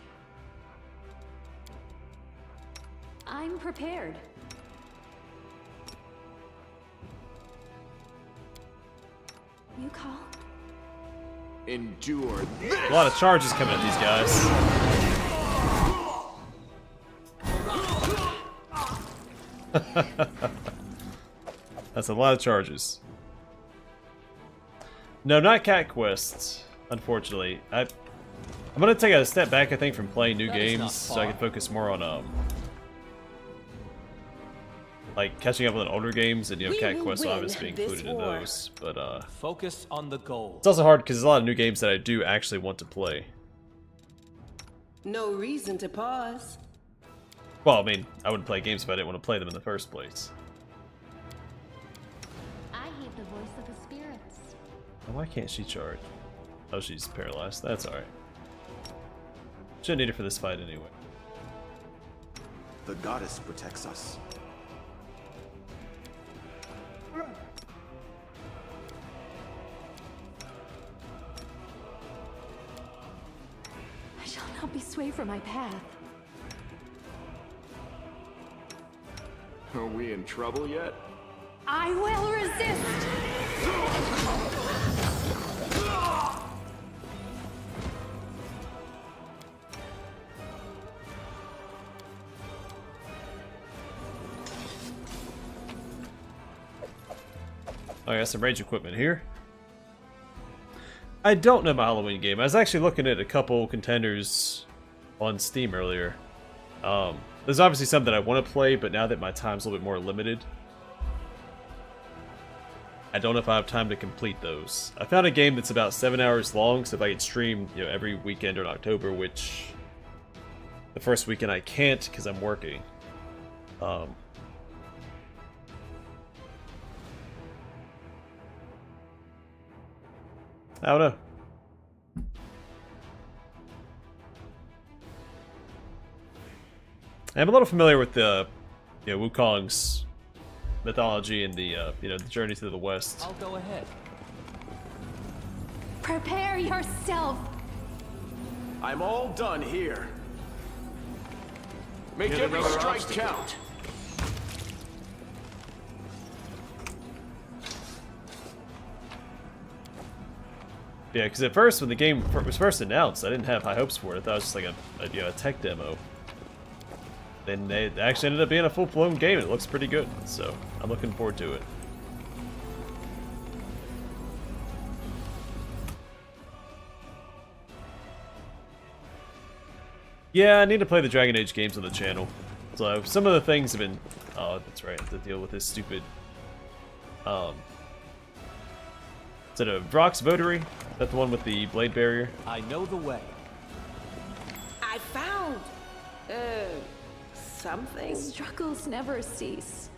I'm prepared. You call? Endure A lot of charges coming at these guys. That's a lot of charges. No, not cat quests, unfortunately. I'm gonna take a step back, I think, from playing new That is not games so I far. can focus more on like catching up on older games, and We cat will quests will win obviously be this included in war. those. But Focus on the goal. it's also hard because there's a lot of new games that I do actually want to play. No reason to pause. Well, I mean, I wouldn't play games if I didn't want to play them in the first place. I hear the voice of Why can't she charge? Oh, she's paralyzed. That's alright. Shouldn't need her for this fight anyway. The goddess protects us. I shall not be swayed from my path. Are we in trouble yet? I will resist! Oh, I got some range equipment here. I don't know my Halloween game. I was actually looking at a couple contenders on Steam earlier. There's obviously some that I want to play, but now that my time's a little bit more limited, I don't know if I have time to complete those. I found a game that's about 7 hours long, so if I could stream, you know, every weekend in October, which the first weekend I can't because I'm working. I don't know. I'm a little familiar with the, you know, Wukong's mythology and the, you know, the journey to the west. I'll go ahead. Prepare yourself! I'm all done here. Make Hit every another strike obstacle. count. Yeah, because at first, when the game was first announced, I didn't have high hopes for it. I thought it was just like a you know, a tech demo. Then it actually ended up being a full-blown game. It looks pretty good, so I'm looking forward to it. Yeah, I need to play the Dragon Age games on the channel. So some of the things have been... Oh, that's right. I have to deal with this stupid... Is it a Vrox Votary? Is that the one with the blade barrier? I know the way. I found, something. Struggles never cease.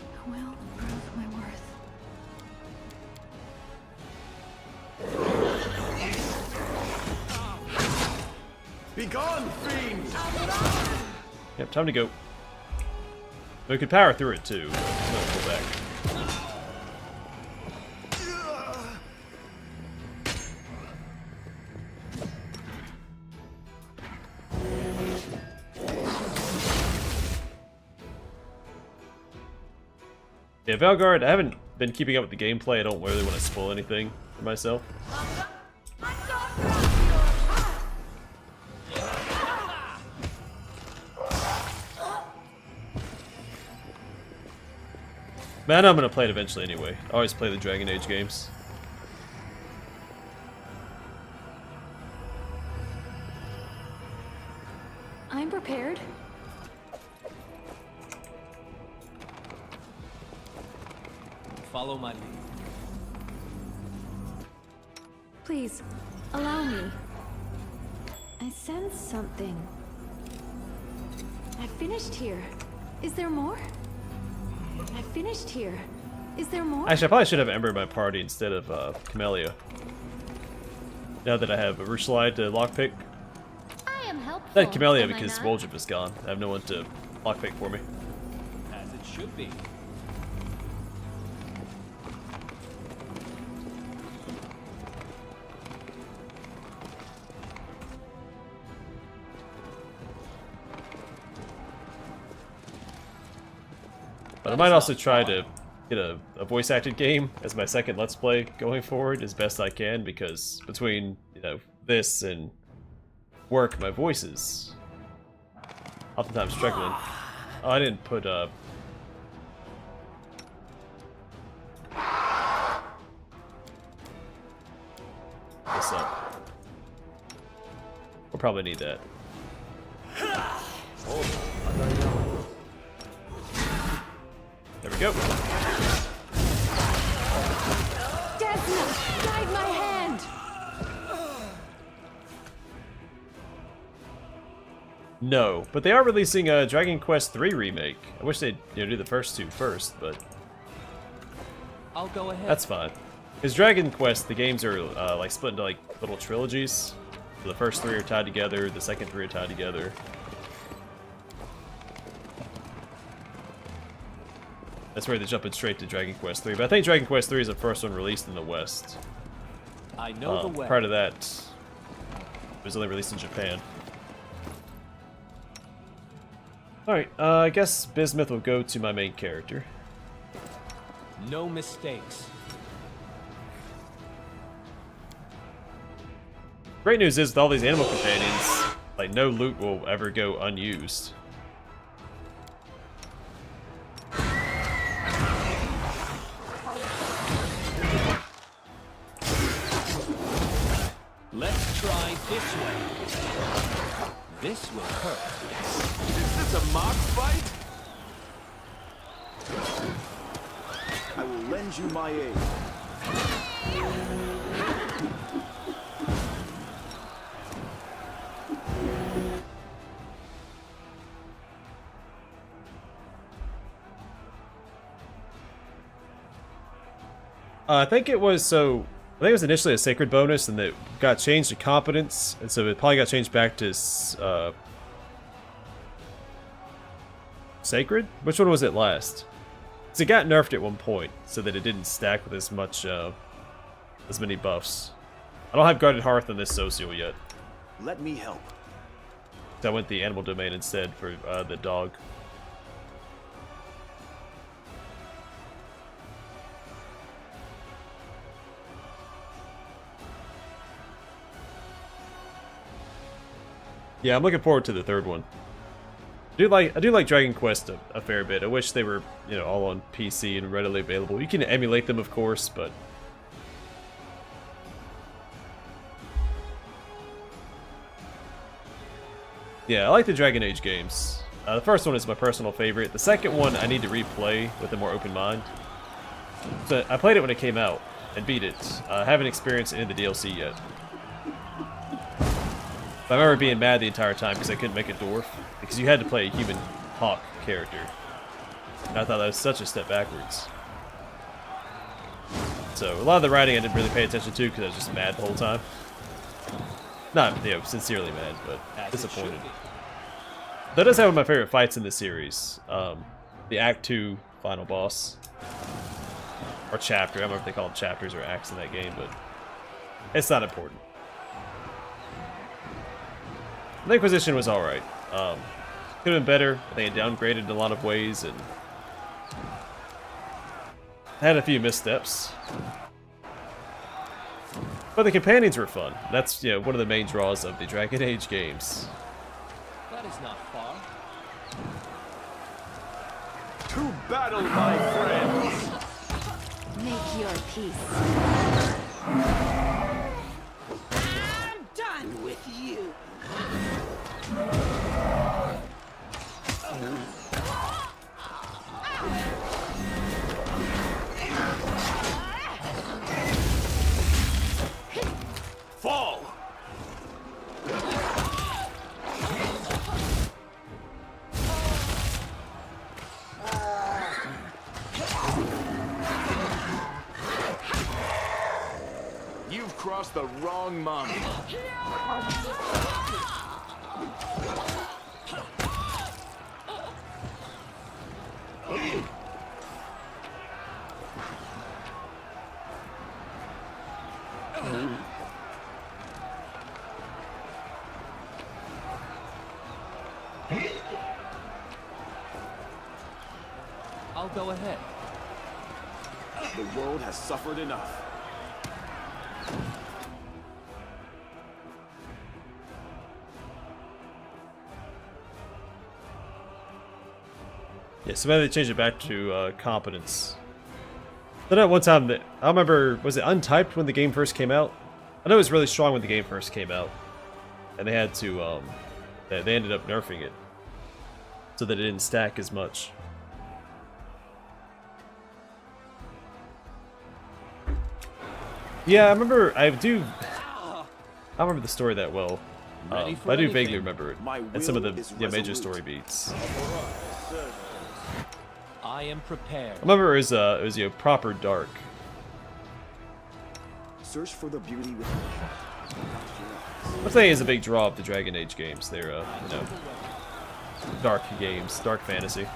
I will prove my worth. Begone, fiend! Yep, time to go. We could power through it too. Let's go back. Yeah, Valgard, I haven't been keeping up with the gameplay. I don't really want to spoil anything for myself. Man, I'm gonna play it eventually anyway. I always play the Dragon Age games. I'm prepared. Follow my lead. Please, allow me. I sense something. I finished here. Is there more? I finished here. Is there more? Actually, I probably should have Ember in my party instead of Camellia. Now that I have Arueshalae to lockpick. I am helpful. I had Camellia am I because not? Woljip is gone. I have no one to lockpick for me. As it should be. But I might also try to get a voice acted game as my second Let's Play going forward as best I can, because between, you know, this and work, my voice is oftentimes struggling. Oh, I didn't put this up. We'll probably need that. There we go. Desna, guide my hand. No, but they are releasing a Dragon Quest III remake. I wish they'd, you know, do the first two first, but I'll go ahead. That's fine. Because Dragon Quest, the games are like split into like little trilogies. So the first 3 are tied together, the second 3 are tied together. That's where they're jumping straight to Dragon Quest 3. But I think Dragon Quest 3 is the first one released in the West. I know the way. Prior to that, it was only released in Japan. Alright, I guess Bismuth will go to my main character. No mistakes. Great news is with all these animal companions, like no loot will ever go unused. Let's try this way. This will hurt. Is this a mock fight? I will lend you my aid. I think it was I think it was initially a sacred bonus, and it got changed to competence, and so it probably got changed back to sacred. Which one was it last? Because it got nerfed at one point, so that it didn't stack with as much, as many buffs. I don't have guarded hearth on this social yet. Let me help. So I went the animal domain instead for the dog. Yeah, I'm looking forward to the third one. I do like Dragon Quest a fair bit. I wish they were, you know, all on PC and readily available. You can emulate them, of course, but yeah, I like the Dragon Age games. The first one is my personal favorite. The second one I need to replay with a more open mind. So I played it when it came out and beat it. I haven't experienced any of the DLC yet. But I remember being mad the entire time because I couldn't make a dwarf, because you had to play a human hawk character. And I thought that was such a step backwards. So a lot of the writing I didn't really pay attention to because I was just mad the whole time. Not, you know, sincerely mad, but disappointed. That is one of my favorite fights in the series. The Act 2 final boss. Or chapter. I don't know if they call them chapters or acts in that game, but it's not important. The Inquisition was alright. Could have been better. They had downgraded in a lot of ways and had a few missteps. But the companions were fun. That's, you know, one of the main draws of the Dragon Age games. That is not far. To battle, my friends! Make your peace. I'm done with you. Fall! You've crossed the wrong mountain. I'll go ahead. The world has suffered enough. Yeah, so maybe they changed it back to competence. Then at one time, I remember, was it untyped when the game first came out? I know it was really strong when the game first came out. And they had to, they ended up nerfing it. So that it didn't stack as much. Yeah, I remember, I don't remember the story that well. But I do vaguely remember it. And some of the major story beats. I am prepared. I remember it was proper dark. Search for the beauty within your heart, not your eyes. I think is a big draw of the Dragon Age games. They're you know, dark games, dark fantasy.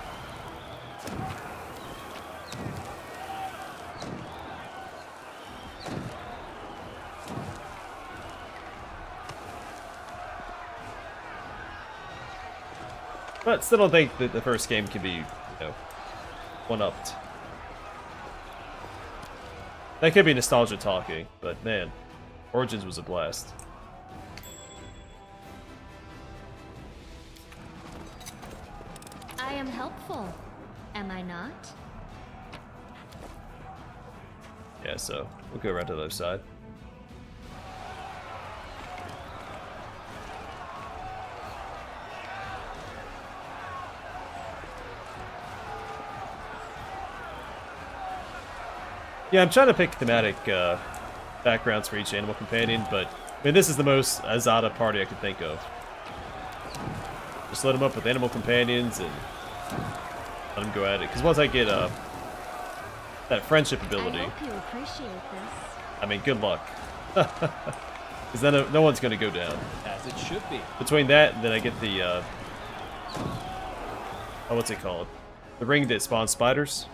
But still don't think that the first game can be, you know, one-upped. That could be nostalgia talking, but man, Origins was a blast. I am helpful, am I not? Yeah, so we'll go around to the other side. Yeah, I'm trying to pick thematic backgrounds for each animal companion, but I mean, this is the most Azata party I could think of. Just let them up with animal companions and let them go at it. Because once I get that friendship ability, I hope you appreciate this. I mean, good luck. Because then no one's going to go down. As it should be. Between that and then I get the, oh, what's it called? The ring that spawns spiders.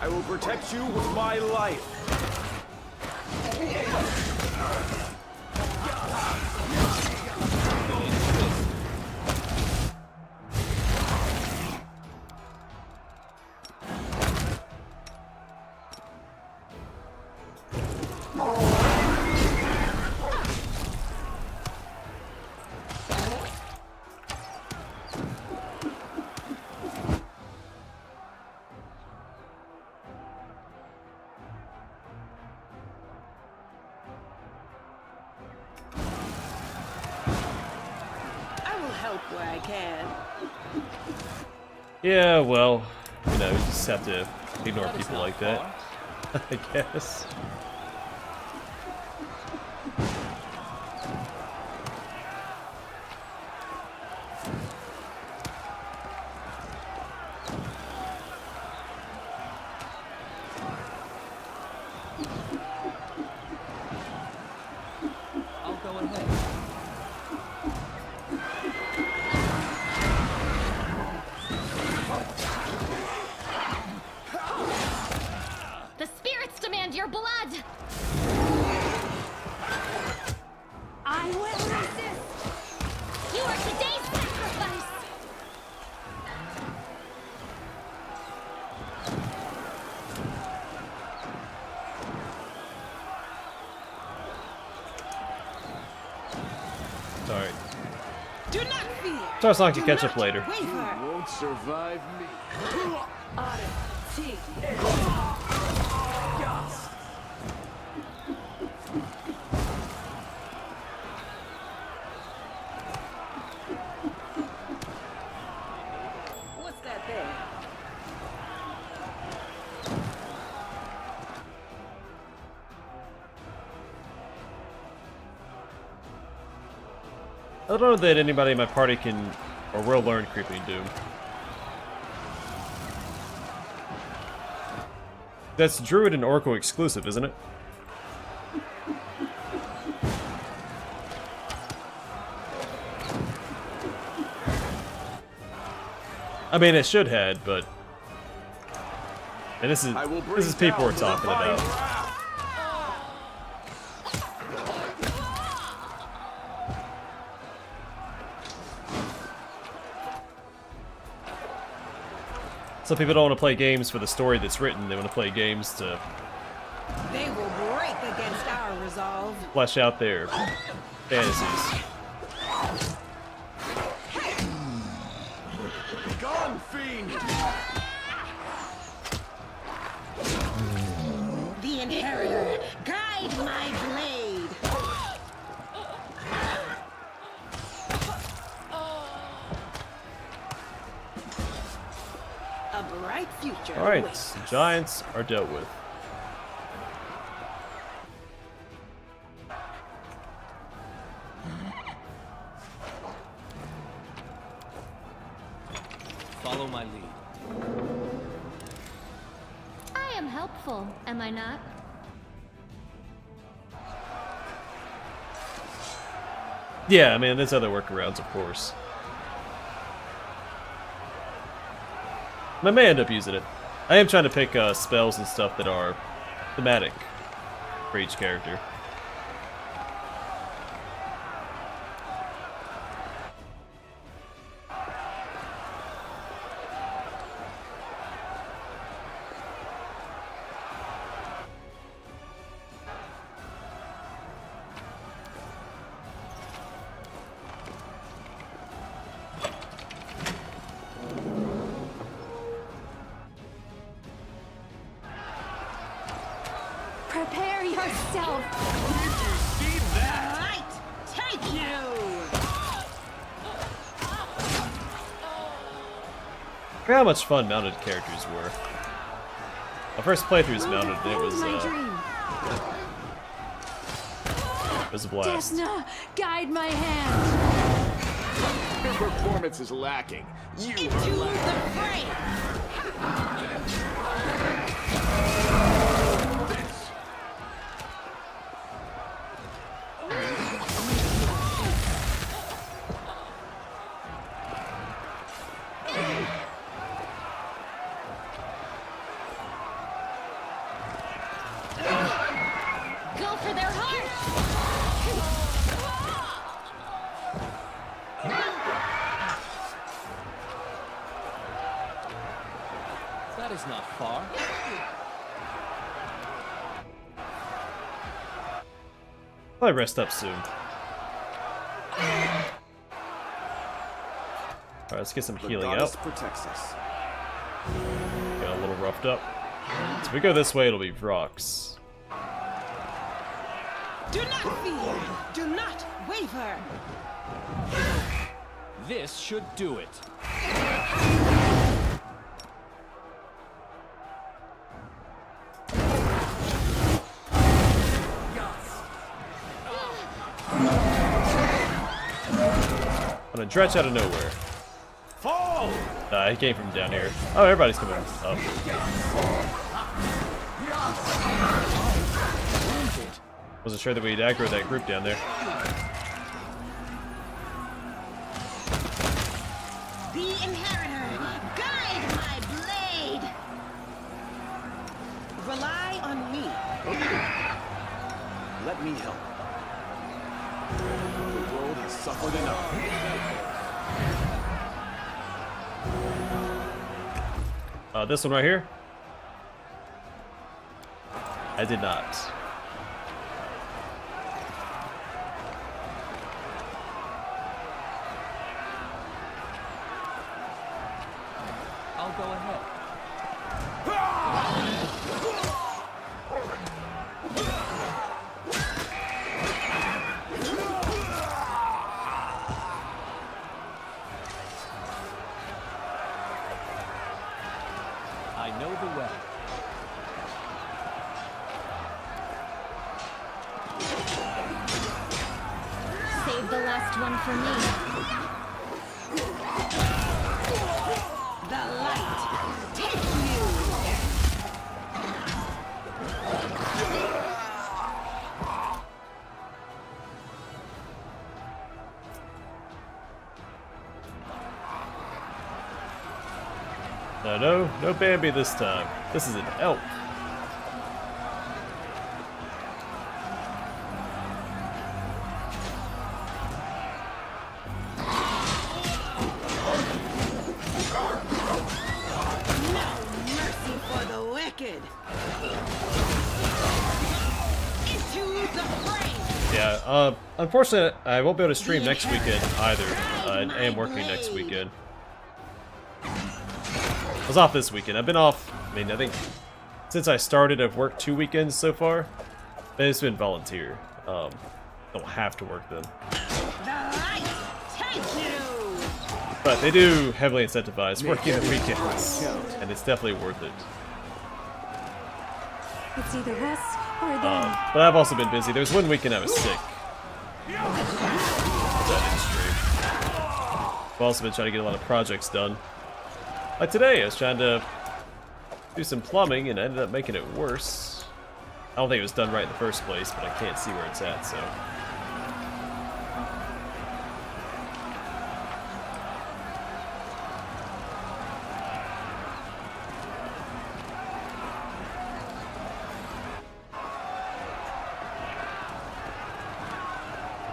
I will protect you with my life. Where I can. Yeah, well, you know, you just have to ignore people like that, I guess. I'll go ahead. The spirits demand your blood! I will resist! You are today's sacrifice! Sorry. Do not fear. So it's not to catch up later. Waver. Won't survive me. What's that there? I don't know that anybody in my party can or will learn Creeping Doom. That's Druid and Oracle exclusive, isn't it? I mean, it should have, but and this is people we're talking about. Some people don't want to play games for the story that's written. They want to play games to They will break against our resolve. flesh out their fantasies. Gone, fiend! The Inheritor, guide my blade. A bright future. Alright, awaits us. giants are dealt with. Follow my lead. I am helpful, am I not? Yeah, I mean, there's other workarounds, of course. I may end up using it. I am trying to pick spells and stuff that are thematic for each character. Prepare yourself! See that? Right! Take you! I forgot how much fun mounted characters were. My first playthrough's mounted, and it was My dream. a blast. Desna, guide my hand! Your performance is lacking. You Into are the lacking. fray! Go for their heart! That is not far. Probably rest up soon. Alright, let's get some The healing goddess out. protects us. Got a little roughed up. So if we go this way, it'll be Vrox. Do not fear! Do not waver! This should do it. I'm gonna dredge out of nowhere. Fall! He came from down here. Oh, everybody's coming up. Wasn't sure that we'd aggro that group down there. The Inheritor, guide my blade! Rely on me. Let me help. The world has suffered enough. This one right here? I did not. I'll go ahead. I know the way. Save the last one for me. The light, take you! No Bambi this time. This is an elk. No mercy for the wicked! Into the fray! Yeah, unfortunately, I won't be able to stream next weekend either. I am working next weekend. I was off this weekend. I've been off, I mean, I think since I started, I've worked 2 weekends so far. But it's been volunteer. Don't have to work them. The light, take you! But they do heavily incentivize working the weekends. And it's definitely worth it. It's either us or them. But I've also been busy. There was 1 weekend I was sick. So I didn't stream. I've also been trying to get a lot of projects done. Like today, I was trying to do some plumbing and I ended up making it worse. I don't think it was done right in the first place, but I can't see where it's at, so.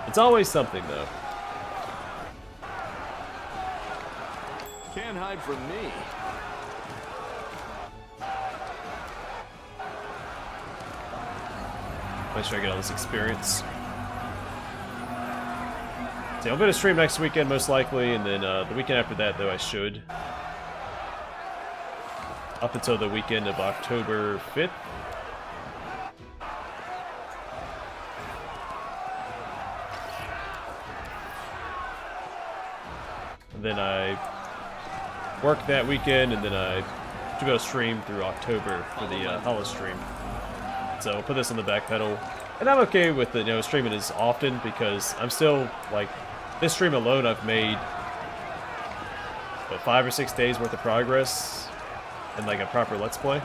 It's always something, though. Can't hide from me. Make sure I get all this experience. So I'm going to stream next weekend, most likely, and then the weekend after that, though, I should. Up until the weekend of October 5th. And then I work that weekend, and then I should go stream through October for the Hollow stream. So I'll put this on the back pedal. And I'm okay with it, streaming as often because I'm still, like, this stream alone I've made, what, 5 or 6 days worth of progress in, like, a proper Let's Play.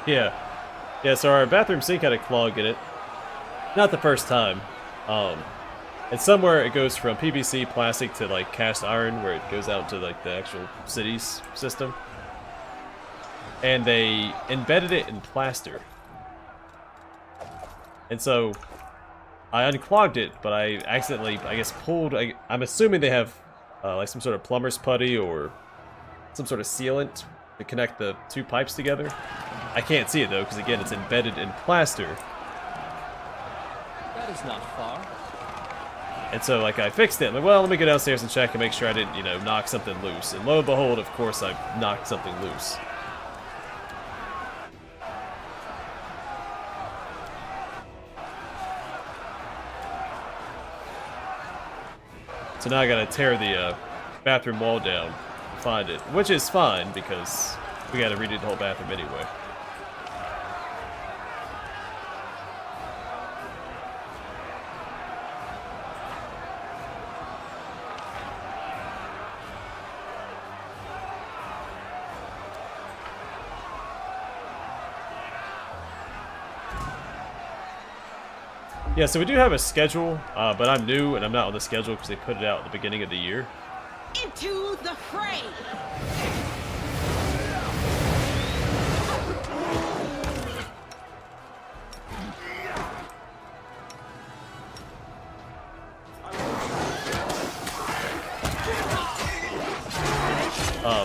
Yeah, so our bathroom sink had a clog in it. Not the first time. And somewhere it goes from PVC plastic to like cast iron, where it goes out to like the actual city's system. And they embedded it in plaster. And so I unclogged it, but I accidentally, I guess, pulled. I'm assuming they have like some sort of plumber's putty or some sort of sealant to connect the two pipes together. I can't see it though, because again, it's embedded in plaster. That is not far. And so, like, I fixed it. I'm like, well, let me go downstairs and check and make sure I didn't, knock something loose. And lo and behold, of course, I knocked something loose. So now I gotta tear the bathroom wall down to find it, which is fine because we gotta redo the whole bathroom anyway. Yeah, so we do have a schedule, but I'm new and I'm not on the schedule because they put it out at the beginning of the year. Into the fray!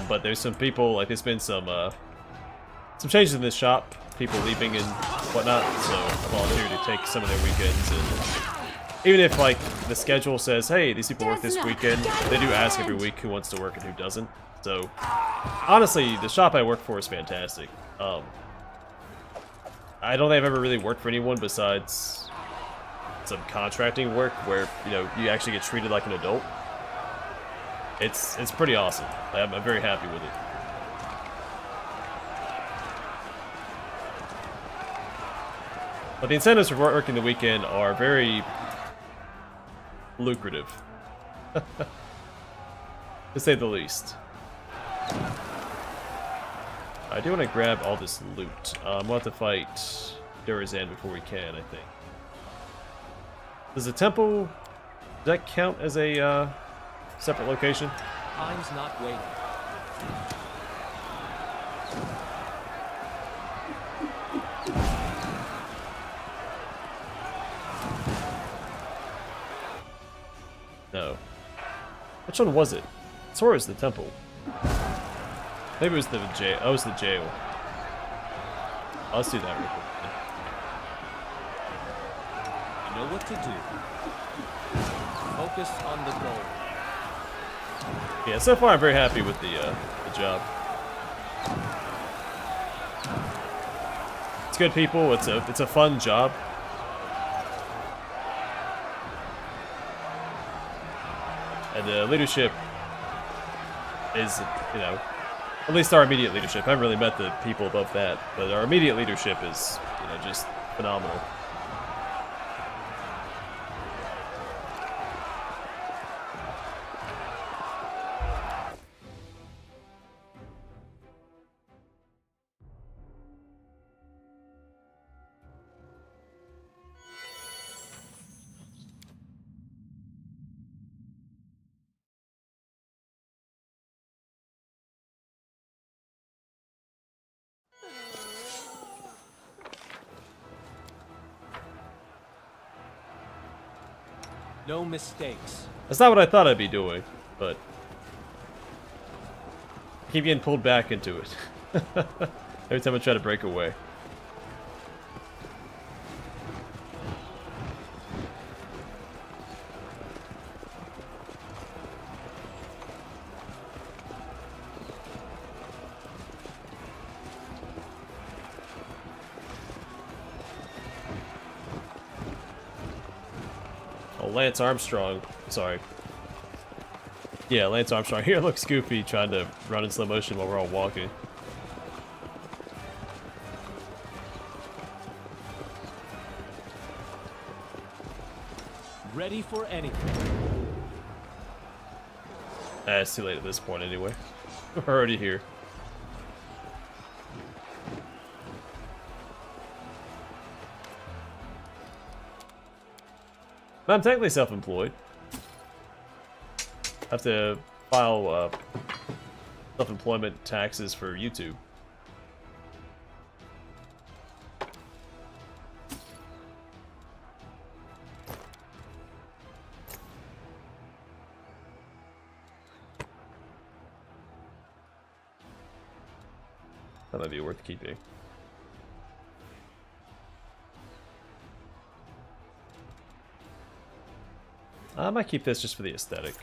But there's some people, like there's been some changes in this shop, people leaving and whatnot, so I volunteered to take some of their weekends. And even if like the schedule says, hey, these people work this weekend, they do ask every week who wants to work and who doesn't. So honestly, the shop I work for is fantastic. I don't think I've ever really worked for anyone besides some contracting work where you actually get treated like an adult. It's pretty awesome. I'm very happy with it. But the incentives for working the weekend are very lucrative, to say the least. I do want to grab all this loot. We'll have to fight Drezen before we can, I think. Does the temple, does that count as a separate location? Time's not waiting. No. Which one was it? I swore it was the temple. Maybe it was the jail. Oh, it was the jail. Let's do that real quick. You know what to do. Focus on the goal. Yeah, so far I'm very happy with the good job. It's good, people. It's a fun job. And the leadership is, you know, at least our immediate leadership. I haven't really met the people above that, but our immediate leadership is, you know, just phenomenal. No mistakes. That's not what I thought I'd be doing, but I keep getting pulled back into it. Every time I try to break away. Lance Armstrong, sorry. Yeah, Lance Armstrong. Here looks goofy trying to run in slow motion while we're all walking. Ready for anything. It's too late at this point anyway. We're already here. I'm technically self-employed. I have to file self-employment taxes for YouTube. That might be worth keeping. I might keep this just for the aesthetic.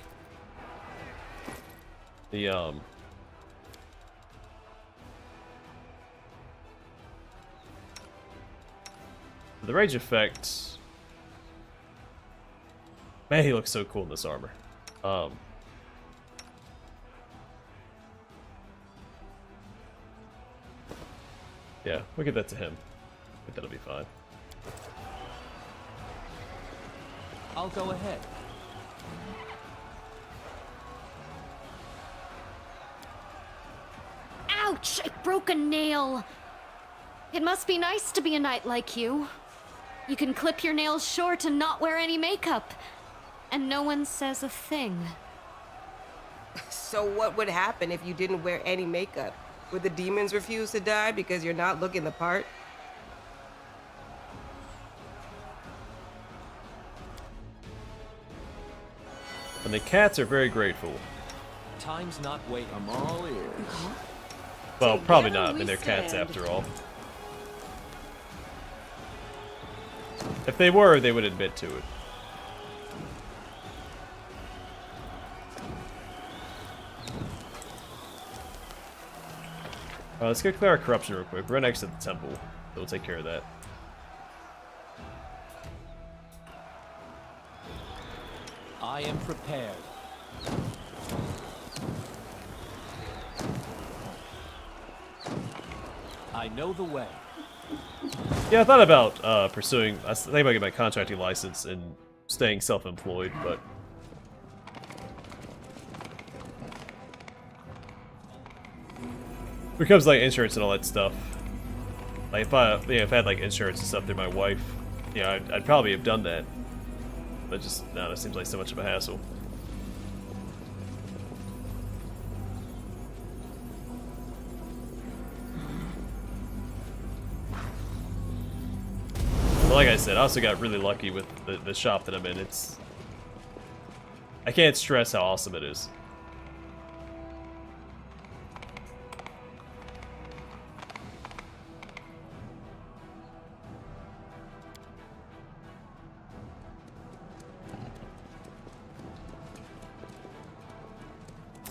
The rage effect. Man, he looks so cool in this armor. Yeah, we'll give that to him. I think that'll be fine. I'll go ahead. Ouch! I broke a nail. It must be nice to be a knight like you. You can clip your nails short and not wear any makeup. And no one says a thing. So what would happen if you didn't wear any makeup? Would the demons refuse to die because you're not looking the part? And the cats are very grateful. Time's not waiting. I'm all ears. Well, probably not. I mean, they're cats after all. If they were, they would admit to it. Let's go clear our corruption real quick. We're right next to the temple, so we'll take care of that. I am prepared. I know the way. Yeah, I thought about pursuing. I was thinking about getting my contracting license and staying self-employed, but when it comes to like insurance and all that stuff, like if I had like insurance and stuff through my wife, yeah, I'd probably have done that. But just no, that seems like so much of a hassle. But like I said, I also got really lucky with the shop that I'm in. I can't stress how awesome it is.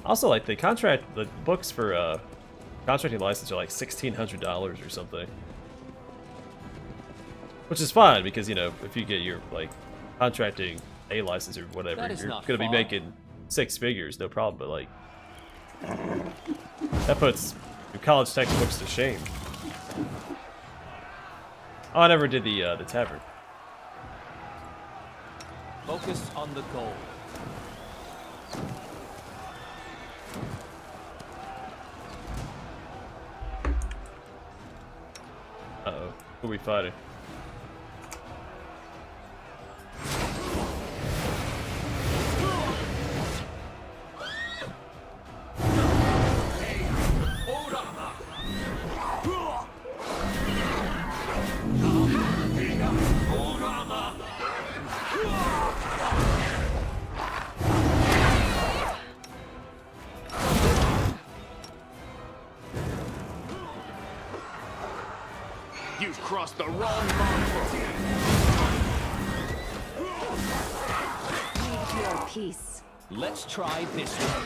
Also, like the books for contracting license are like $1,600 or something, which is fine because you know if you get your like contracting a license or whatever, That is you're not gonna be far. making 6 figures, no problem. But like that puts your college textbooks to shame. Oh, I never did the tavern. Focus on the goal. Uh-oh. Who are we fighting? You've crossed the wrong mongrel. Leave your peace. Let's try this one.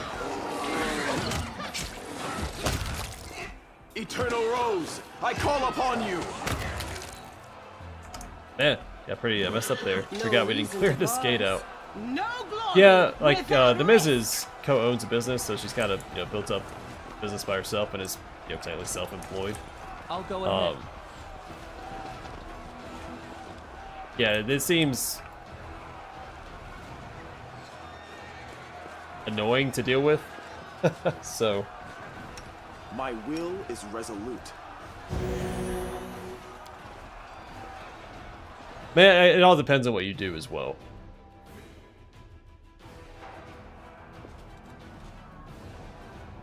Eternal Rose, I call upon you. Man, got pretty messed up there. Forgot we didn't clear this gate out. No glory. Yeah, like the Mrs. co-owns a business, so she's kind of built up business by herself and is technically self-employed. I'll go ahead. Yeah, this seems annoying to deal with. So, My will is resolute. man, it all depends on what you do as well.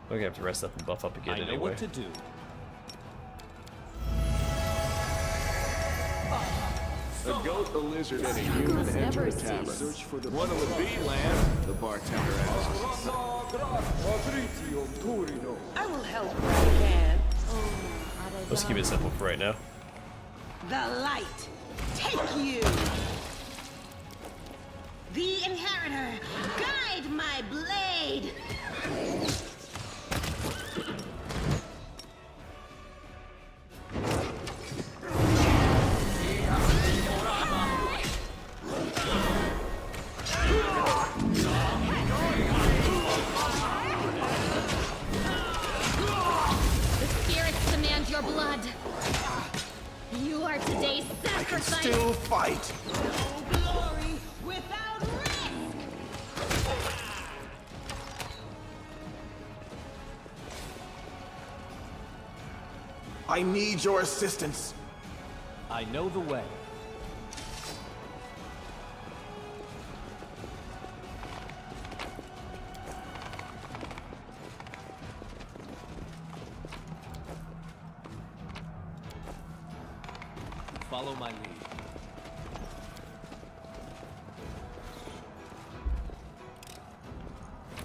We're gonna have to rest up and buff up again I know anyway. what to do. A goat, a lizard, and a human enter a tavern. Search for the One of the bee land, the bartender asks. I will help if I can. Let's keep it simple for right now. The light, take you. The inheritor, guide my blade. The spirits demand your blood. You are today's I can sacrifice. still fight. No glory without risk. I need your assistance. I know the way. Follow my lead.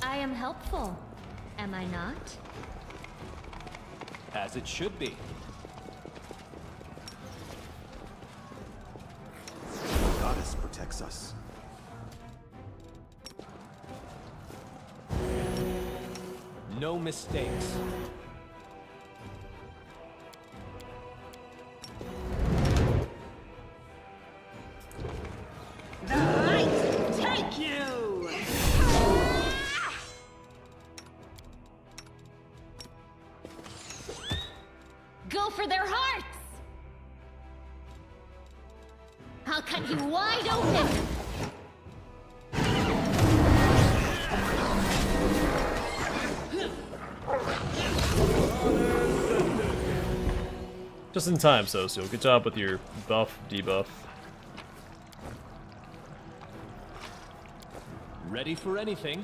I am helpful, am I not? As it should be. The goddess protects us. No mistakes. The light, take you. Go for their hearts! I'll cut you wide open! Just in time, Socio. Good job with your buff, debuff. Ready for anything.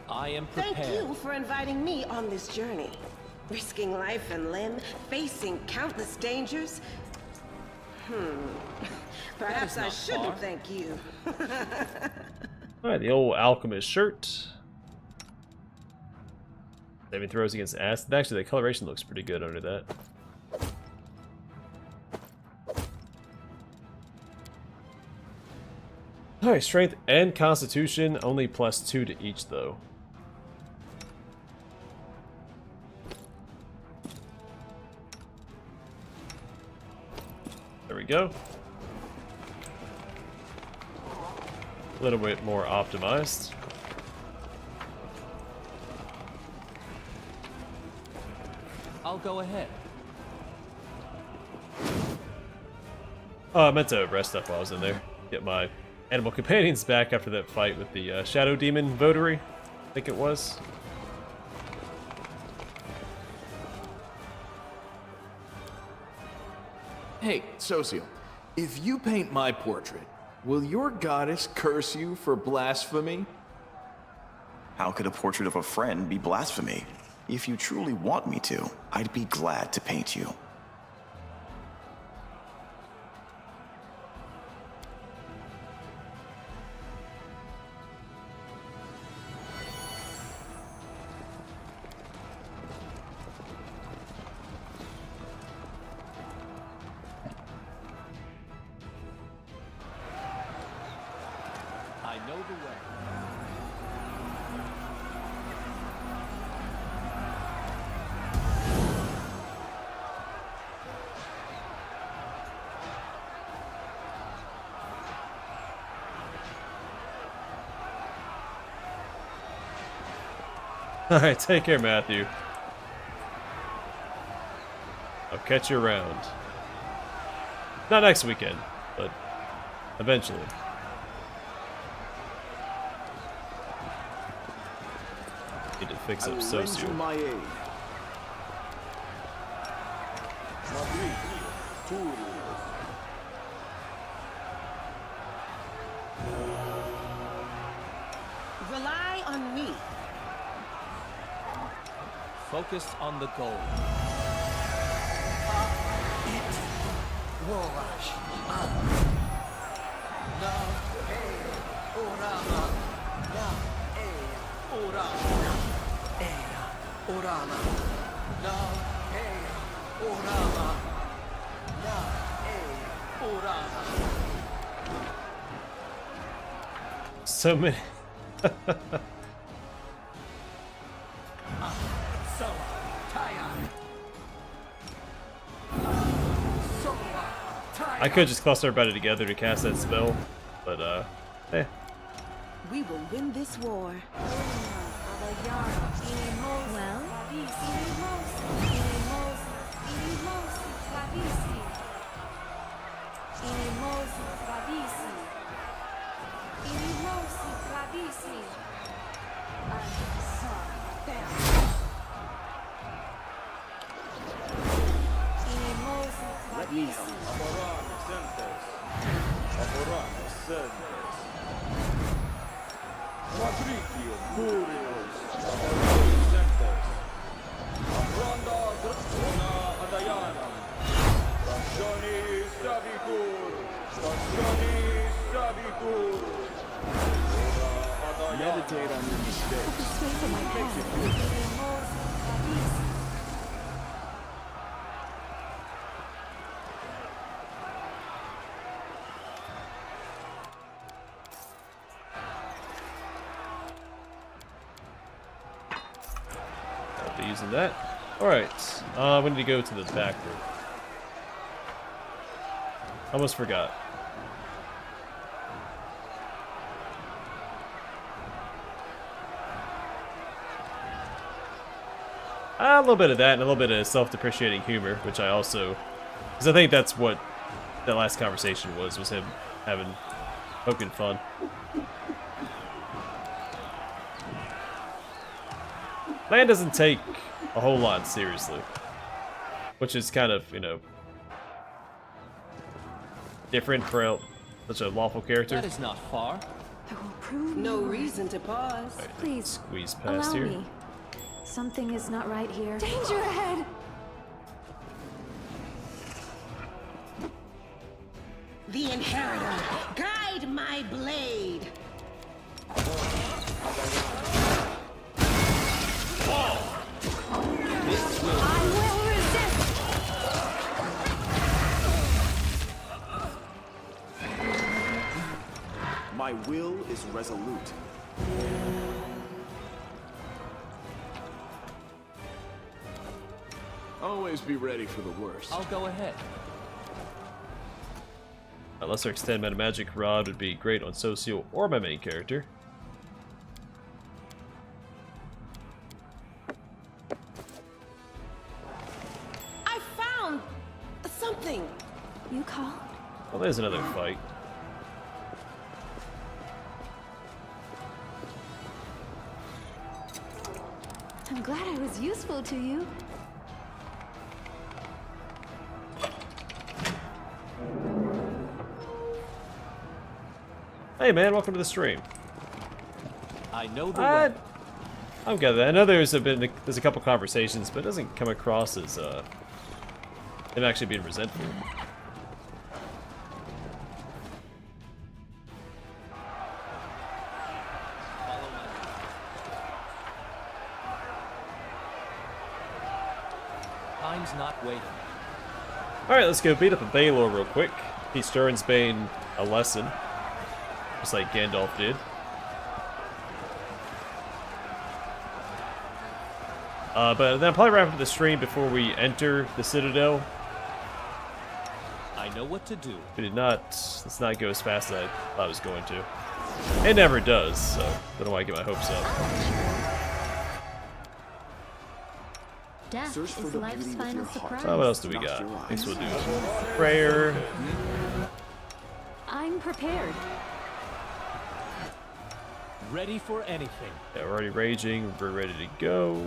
I am prepared. Thank you for inviting me on this journey. Risking life and limb, facing countless dangers. Perhaps I not shouldn't far. thank you. Alright, the old alchemist shirt. Saving throws against acid. Actually, the coloration looks pretty good under that. Alright, strength and constitution, only +2 to each though. There we go. A little bit more optimized. I'll go ahead. Oh, I meant to rest up while I was in there. Get my animal companions back after that fight with the Shadow Demon Votary, I think it was. Hey, Socio, if you paint my portrait, will your goddess curse you for blasphemy? How could a portrait of a friend be blasphemy? If you truly want me to, I'd be glad to paint you. I know the way. Alright, take care, Matthew. I'll catch you around. Not next weekend, but eventually. Need to fix up Socio. My aid. Rely on me. Focus on the goal. So many. I could just cluster everybody together to cast that spell, but eh. We will win this war. Let me help. Meditate on your mistakes. I'll be using that. Alright, we need to go to the back room. Almost forgot. A little bit of that and a little bit of self-depreciating humor, which I also... Because I think that's what that last conversation was him poking fun. Man doesn't take a whole lot seriously. Which is kind of, you know, different for such a lawful character. That is not far. I will prove No you reason to pause. Right, Please, squeeze past allow here. me. Something is not right here. Danger ahead! The Inheritor, guide my blade. I will resist! My will is resolute. Always be ready for the worst. I'll go ahead. A lesser extend meta magic rod would be great on Socio or my main character. I found something. You called? Well, there's another fight. I'm glad I was useful to you. Hey man, welcome to the stream. I know the way. I'm good. I know there's a couple conversations, but it doesn't come across as him actually being resentful. Time's not waiting. Alright, let's go beat up a Baylor real quick. Teach Bane a lesson. Just like Gandalf did. But then I'll probably wrap up the stream before we enter the Citadel. I know what to do. Let's not go as fast as I thought it was going to. It never does, so don't know why I get my hopes up. Death Search for is the life's beauty with final your heart. surprise. Oh, what else do we Not got? your I guess we'll do eyes. prayer. I'm prepared. Ready for anything. Yeah, we're already raging. We're ready to go.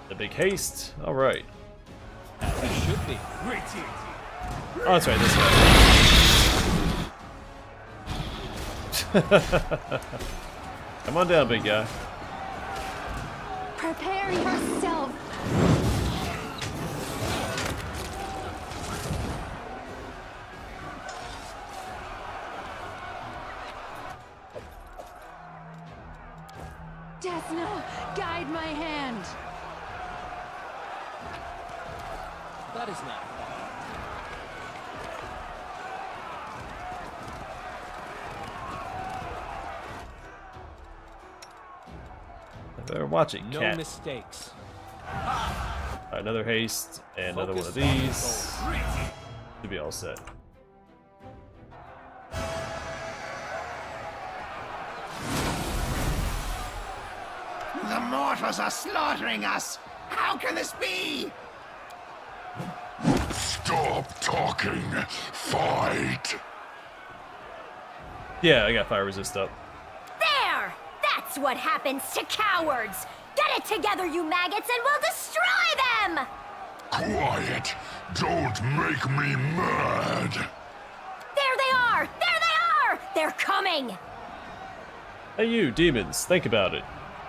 The big haste. All right. As it should be. Oh, that's right. This guy. Come on down, big guy. Prepare yourself. Desna, guide my hand. That is not. Better watch it, No cat. mistakes. Another haste and another one of these. Should be all set. The mortals are slaughtering us! How can this be? Stop talking. Fight. Yeah, I got fire resist up. There! That's what happens to cowards! Get it together, you maggots, and we'll destroy them! Quiet. Don't make me mad. There they are! There they are! They're coming! Hey you, demons, think about it.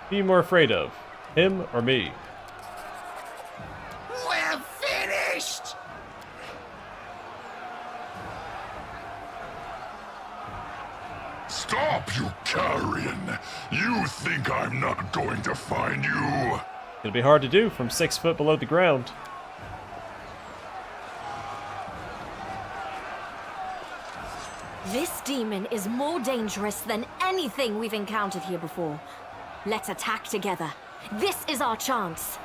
Who are you more afraid of? Him or me? We're finished! Stop, you carrion. You think I'm not going to find you? It'll be hard to do from 6 foot below the ground. This demon is more dangerous than anything we've encountered here before. Let's attack together. This is our chance.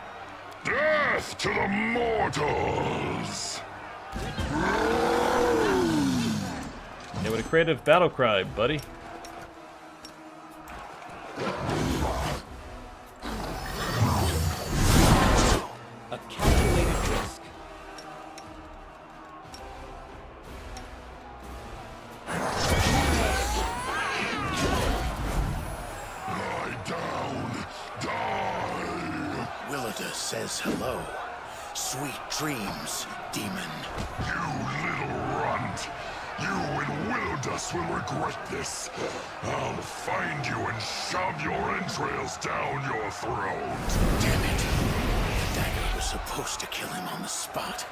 Death to the mortals! Yeah, what a creative battle cry, buddy. A calculated risk. Lie down. Die. Willida says hello. Sweet dreams, demon. You little runt. You and Willowdust will regret this. I'll find you and shove your entrails down your throat. Damn it. The dagger was supposed to kill him on the spot.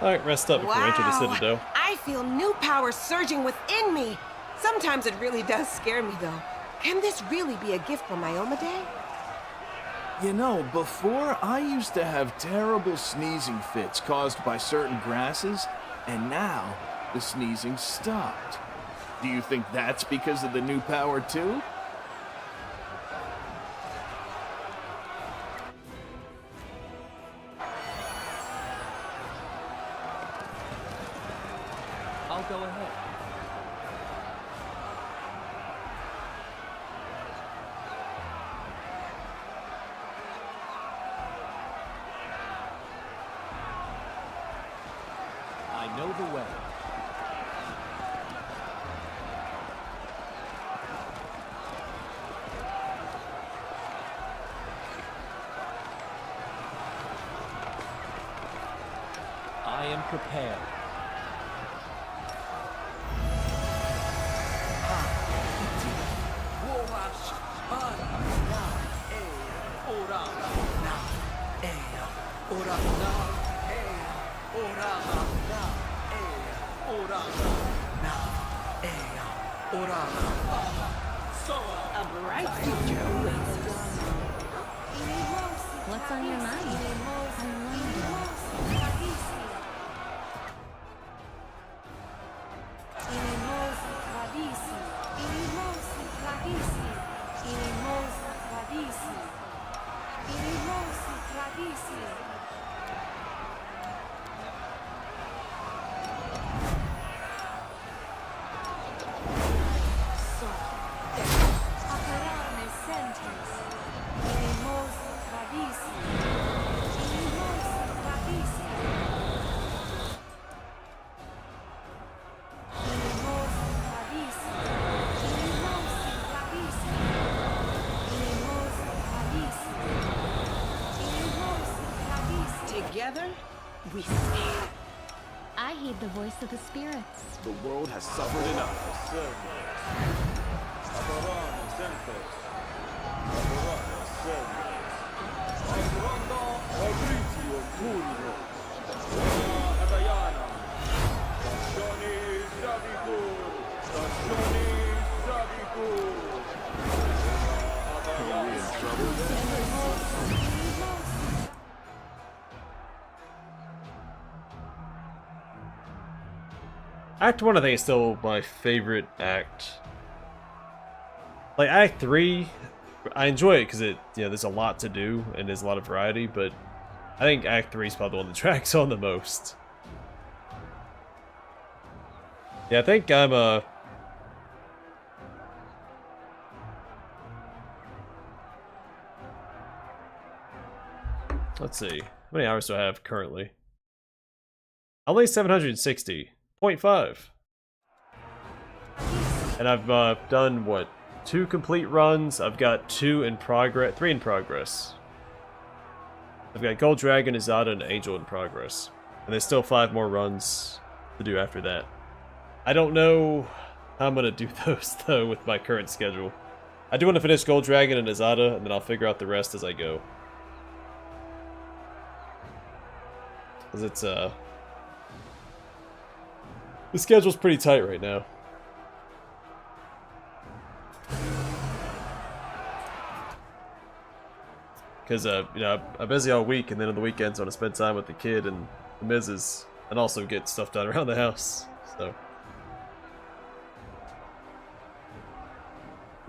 Alright, rest up before we enter the Citadel. I feel new power surging within me. Sometimes it really does scare me, though. Can this really be a gift from Myoma Day? You know, before I used to have terrible sneezing fits caused by certain grasses, and now the sneezing stopped. Do you think that's because of the new power too? I'll go ahead. I know the way. I am prepared. What's on your mind? Together, we stand. I heed the voice of the spirits. The world has suffered enough. Act 1, I think, is still my favorite act. Like, Act 3, I enjoy it because there's a lot to do and there's a lot of variety, but I think Act 3 is probably the one that drags on the most. Yeah, I think I'm, let's see. How many hours do I have currently? Only 760.5. And I've done, what, 2 complete runs? I've got 3 in progress. I've got Gold Dragon, Azata, and Angel in progress. And there's still 5 more runs to do after that. I don't know how I'm going to do those, though, with my current schedule. I do want to finish Gold Dragon and Azata, and then I'll figure out the rest as I go. Because it's, the schedule's pretty tight right now. Because, I'm busy all week, and then on the weekends I want to spend time with the kid and the missus, and also get stuff done around the house, so.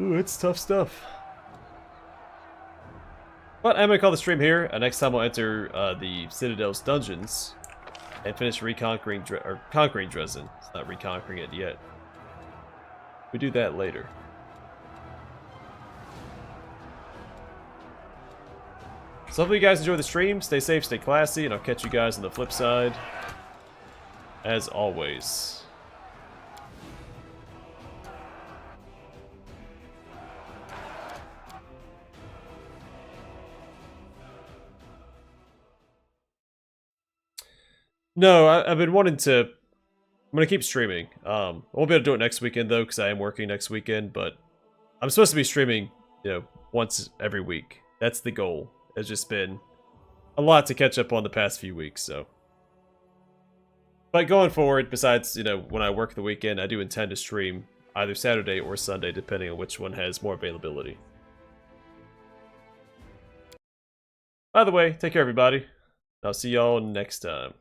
Ooh, it's tough stuff. But I'm going to call the stream here. Next time we'll enter the Citadel's dungeons and finish conquering Drezen. It's not reconquering it yet. We do that later. So hopefully you guys enjoy the stream. Stay safe, stay classy, and I'll catch you guys on the flip side. As always. No, I've been wanting to. I'm gonna keep streaming. I won't be able to do it next weekend though, because I am working next weekend. But I'm supposed to be streaming, once every week. That's the goal. It's just been a lot to catch up on the past few weeks, so But going forward, besides, you know, when I work the weekend, I do intend to stream either Saturday or Sunday, depending on which one has more availability. By the way, take care, everybody. I'll see y'all next time.